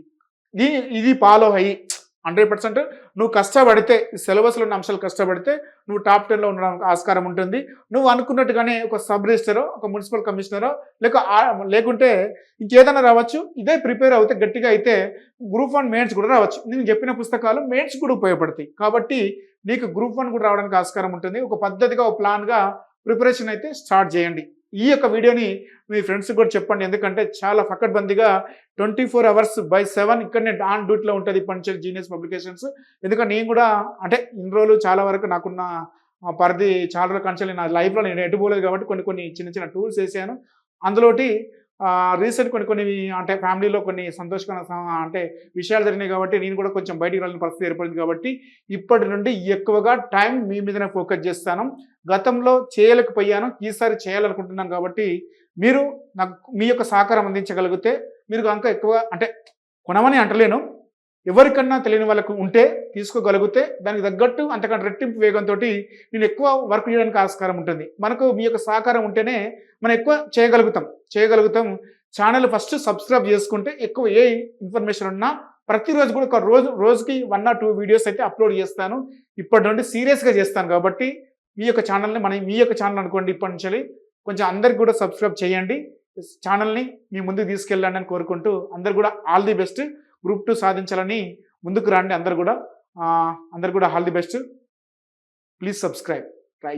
ఇది ఫాలో అయ్యి 100% నువ్వు కష్టపడితే, సిలబస్లో ఉన్న అంశాలు కష్టపడితే నువ్వు టాప్ 10లో ఉండడానికి ఆస్కారం ఉంటుంది. నువ్వు అనుకున్నట్టుగానే ఒక సబ్ రిజిస్టరో, ఒక మున్సిపల్ కమిషనరో లేకుంటే ఇంకేదైనా రావచ్చు. ఇదే ప్రిపేర్ అవుతే గట్టిగా అయితే గ్రూప్ 1 మెయిన్స్ కూడా రావచ్చు. నేను చెప్పిన పుస్తకాలు మెయిన్స్ కూడా ఉపయోగపడతాయి. కాబట్టి నీకు గ్రూప్ 1 కూడా రావడానికి ఆస్కారం ఉంటుంది. ఒక పద్ధతిగా, ఒక ప్లాన్గా ప్రిపరేషన్ అయితే స్టార్ట్ చేయండి. ఈ యొక్క వీడియోని మీ ఫ్రెండ్స్కి కూడా చెప్పండి. ఎందుకంటే చాలా పకడ్బందీగా 24 అవర్స్ బై 7 ఇక్కడ నేను ఆన్ డ్యూటీలో ఉంటుంది ఇప్పటి నుంచి జీనియస్ పబ్లికేషన్స్. ఎందుకంటే నేను కూడా అంటే ఇన్ని రోజులు చాలా వరకు నాకున్న పరిధి చాలా రోజుల కంచెలు నా లైఫ్లో నేను ఎటు పోలేదు. కాబట్టి కొన్ని చిన్న టూల్స్ వేసాను. అందులోటి రీసెంట్ కొన్ని అంటే ఫ్యామిలీలో కొన్ని సంతోషకరమైన అంటే విషయాలు జరిగినాయి. కాబట్టి నేను కూడా కొంచెం బయటికి వెళ్ళిన పరిస్థితి ఏర్పడింది. కాబట్టి ఇప్పటి నుండి ఎక్కువగా టైం మీ మీదనే ఫోకస్ చేస్తాను. గతంలో చేయలేకపోయాను, ఈసారి చేయాలనుకుంటున్నాను. కాబట్టి మీరు నాకు మీ యొక్క సహకారం అందించగలిగితే, మీరు కనుక ఎక్కువ అంటే కొనమని అంటలేను, ఎవరికన్నా తెలియని వాళ్ళకు ఉంటే తీసుకోగలిగితే దానికి తగ్గట్టు అంతకంటే రెట్టింపు వేగంతో నేను ఎక్కువ వర్క్ చేయడానికి ఆస్కారం ఉంటుంది. మనకు మీ యొక్క సహకారం ఉంటేనే మనం ఎక్కువ చేయగలుగుతాం. ఛానల్ ఫస్ట్ సబ్స్క్రైబ్ చేసుకుంటే ఎక్కువ ఏ ఇన్ఫర్మేషన్ ఉన్నా ప్రతిరోజు కూడా ఒక రోజుకి 1 or 2 వీడియోస్ అయితే అప్లోడ్ చేస్తాను. ఇప్పటి నుండి సీరియస్గా చేస్తాను. కాబట్టి మీ యొక్క ఛానల్ని మీ యొక్క ఛానల్ అనుకోండి. ఇప్పటి నుంచి కొంచెం అందరికి కూడా సబ్స్క్రైబ్ చేయండి. ఛానల్ని మీ ముందుకు తీసుకెళ్ళండి అని కోరుకుంటూ అందరు కూడా ఆల్ ది బెస్ట్. గ్రూప్ 2 సాధించాలని ముందుకు రండి. అందరు కూడా all the best. Please subscribe. Right.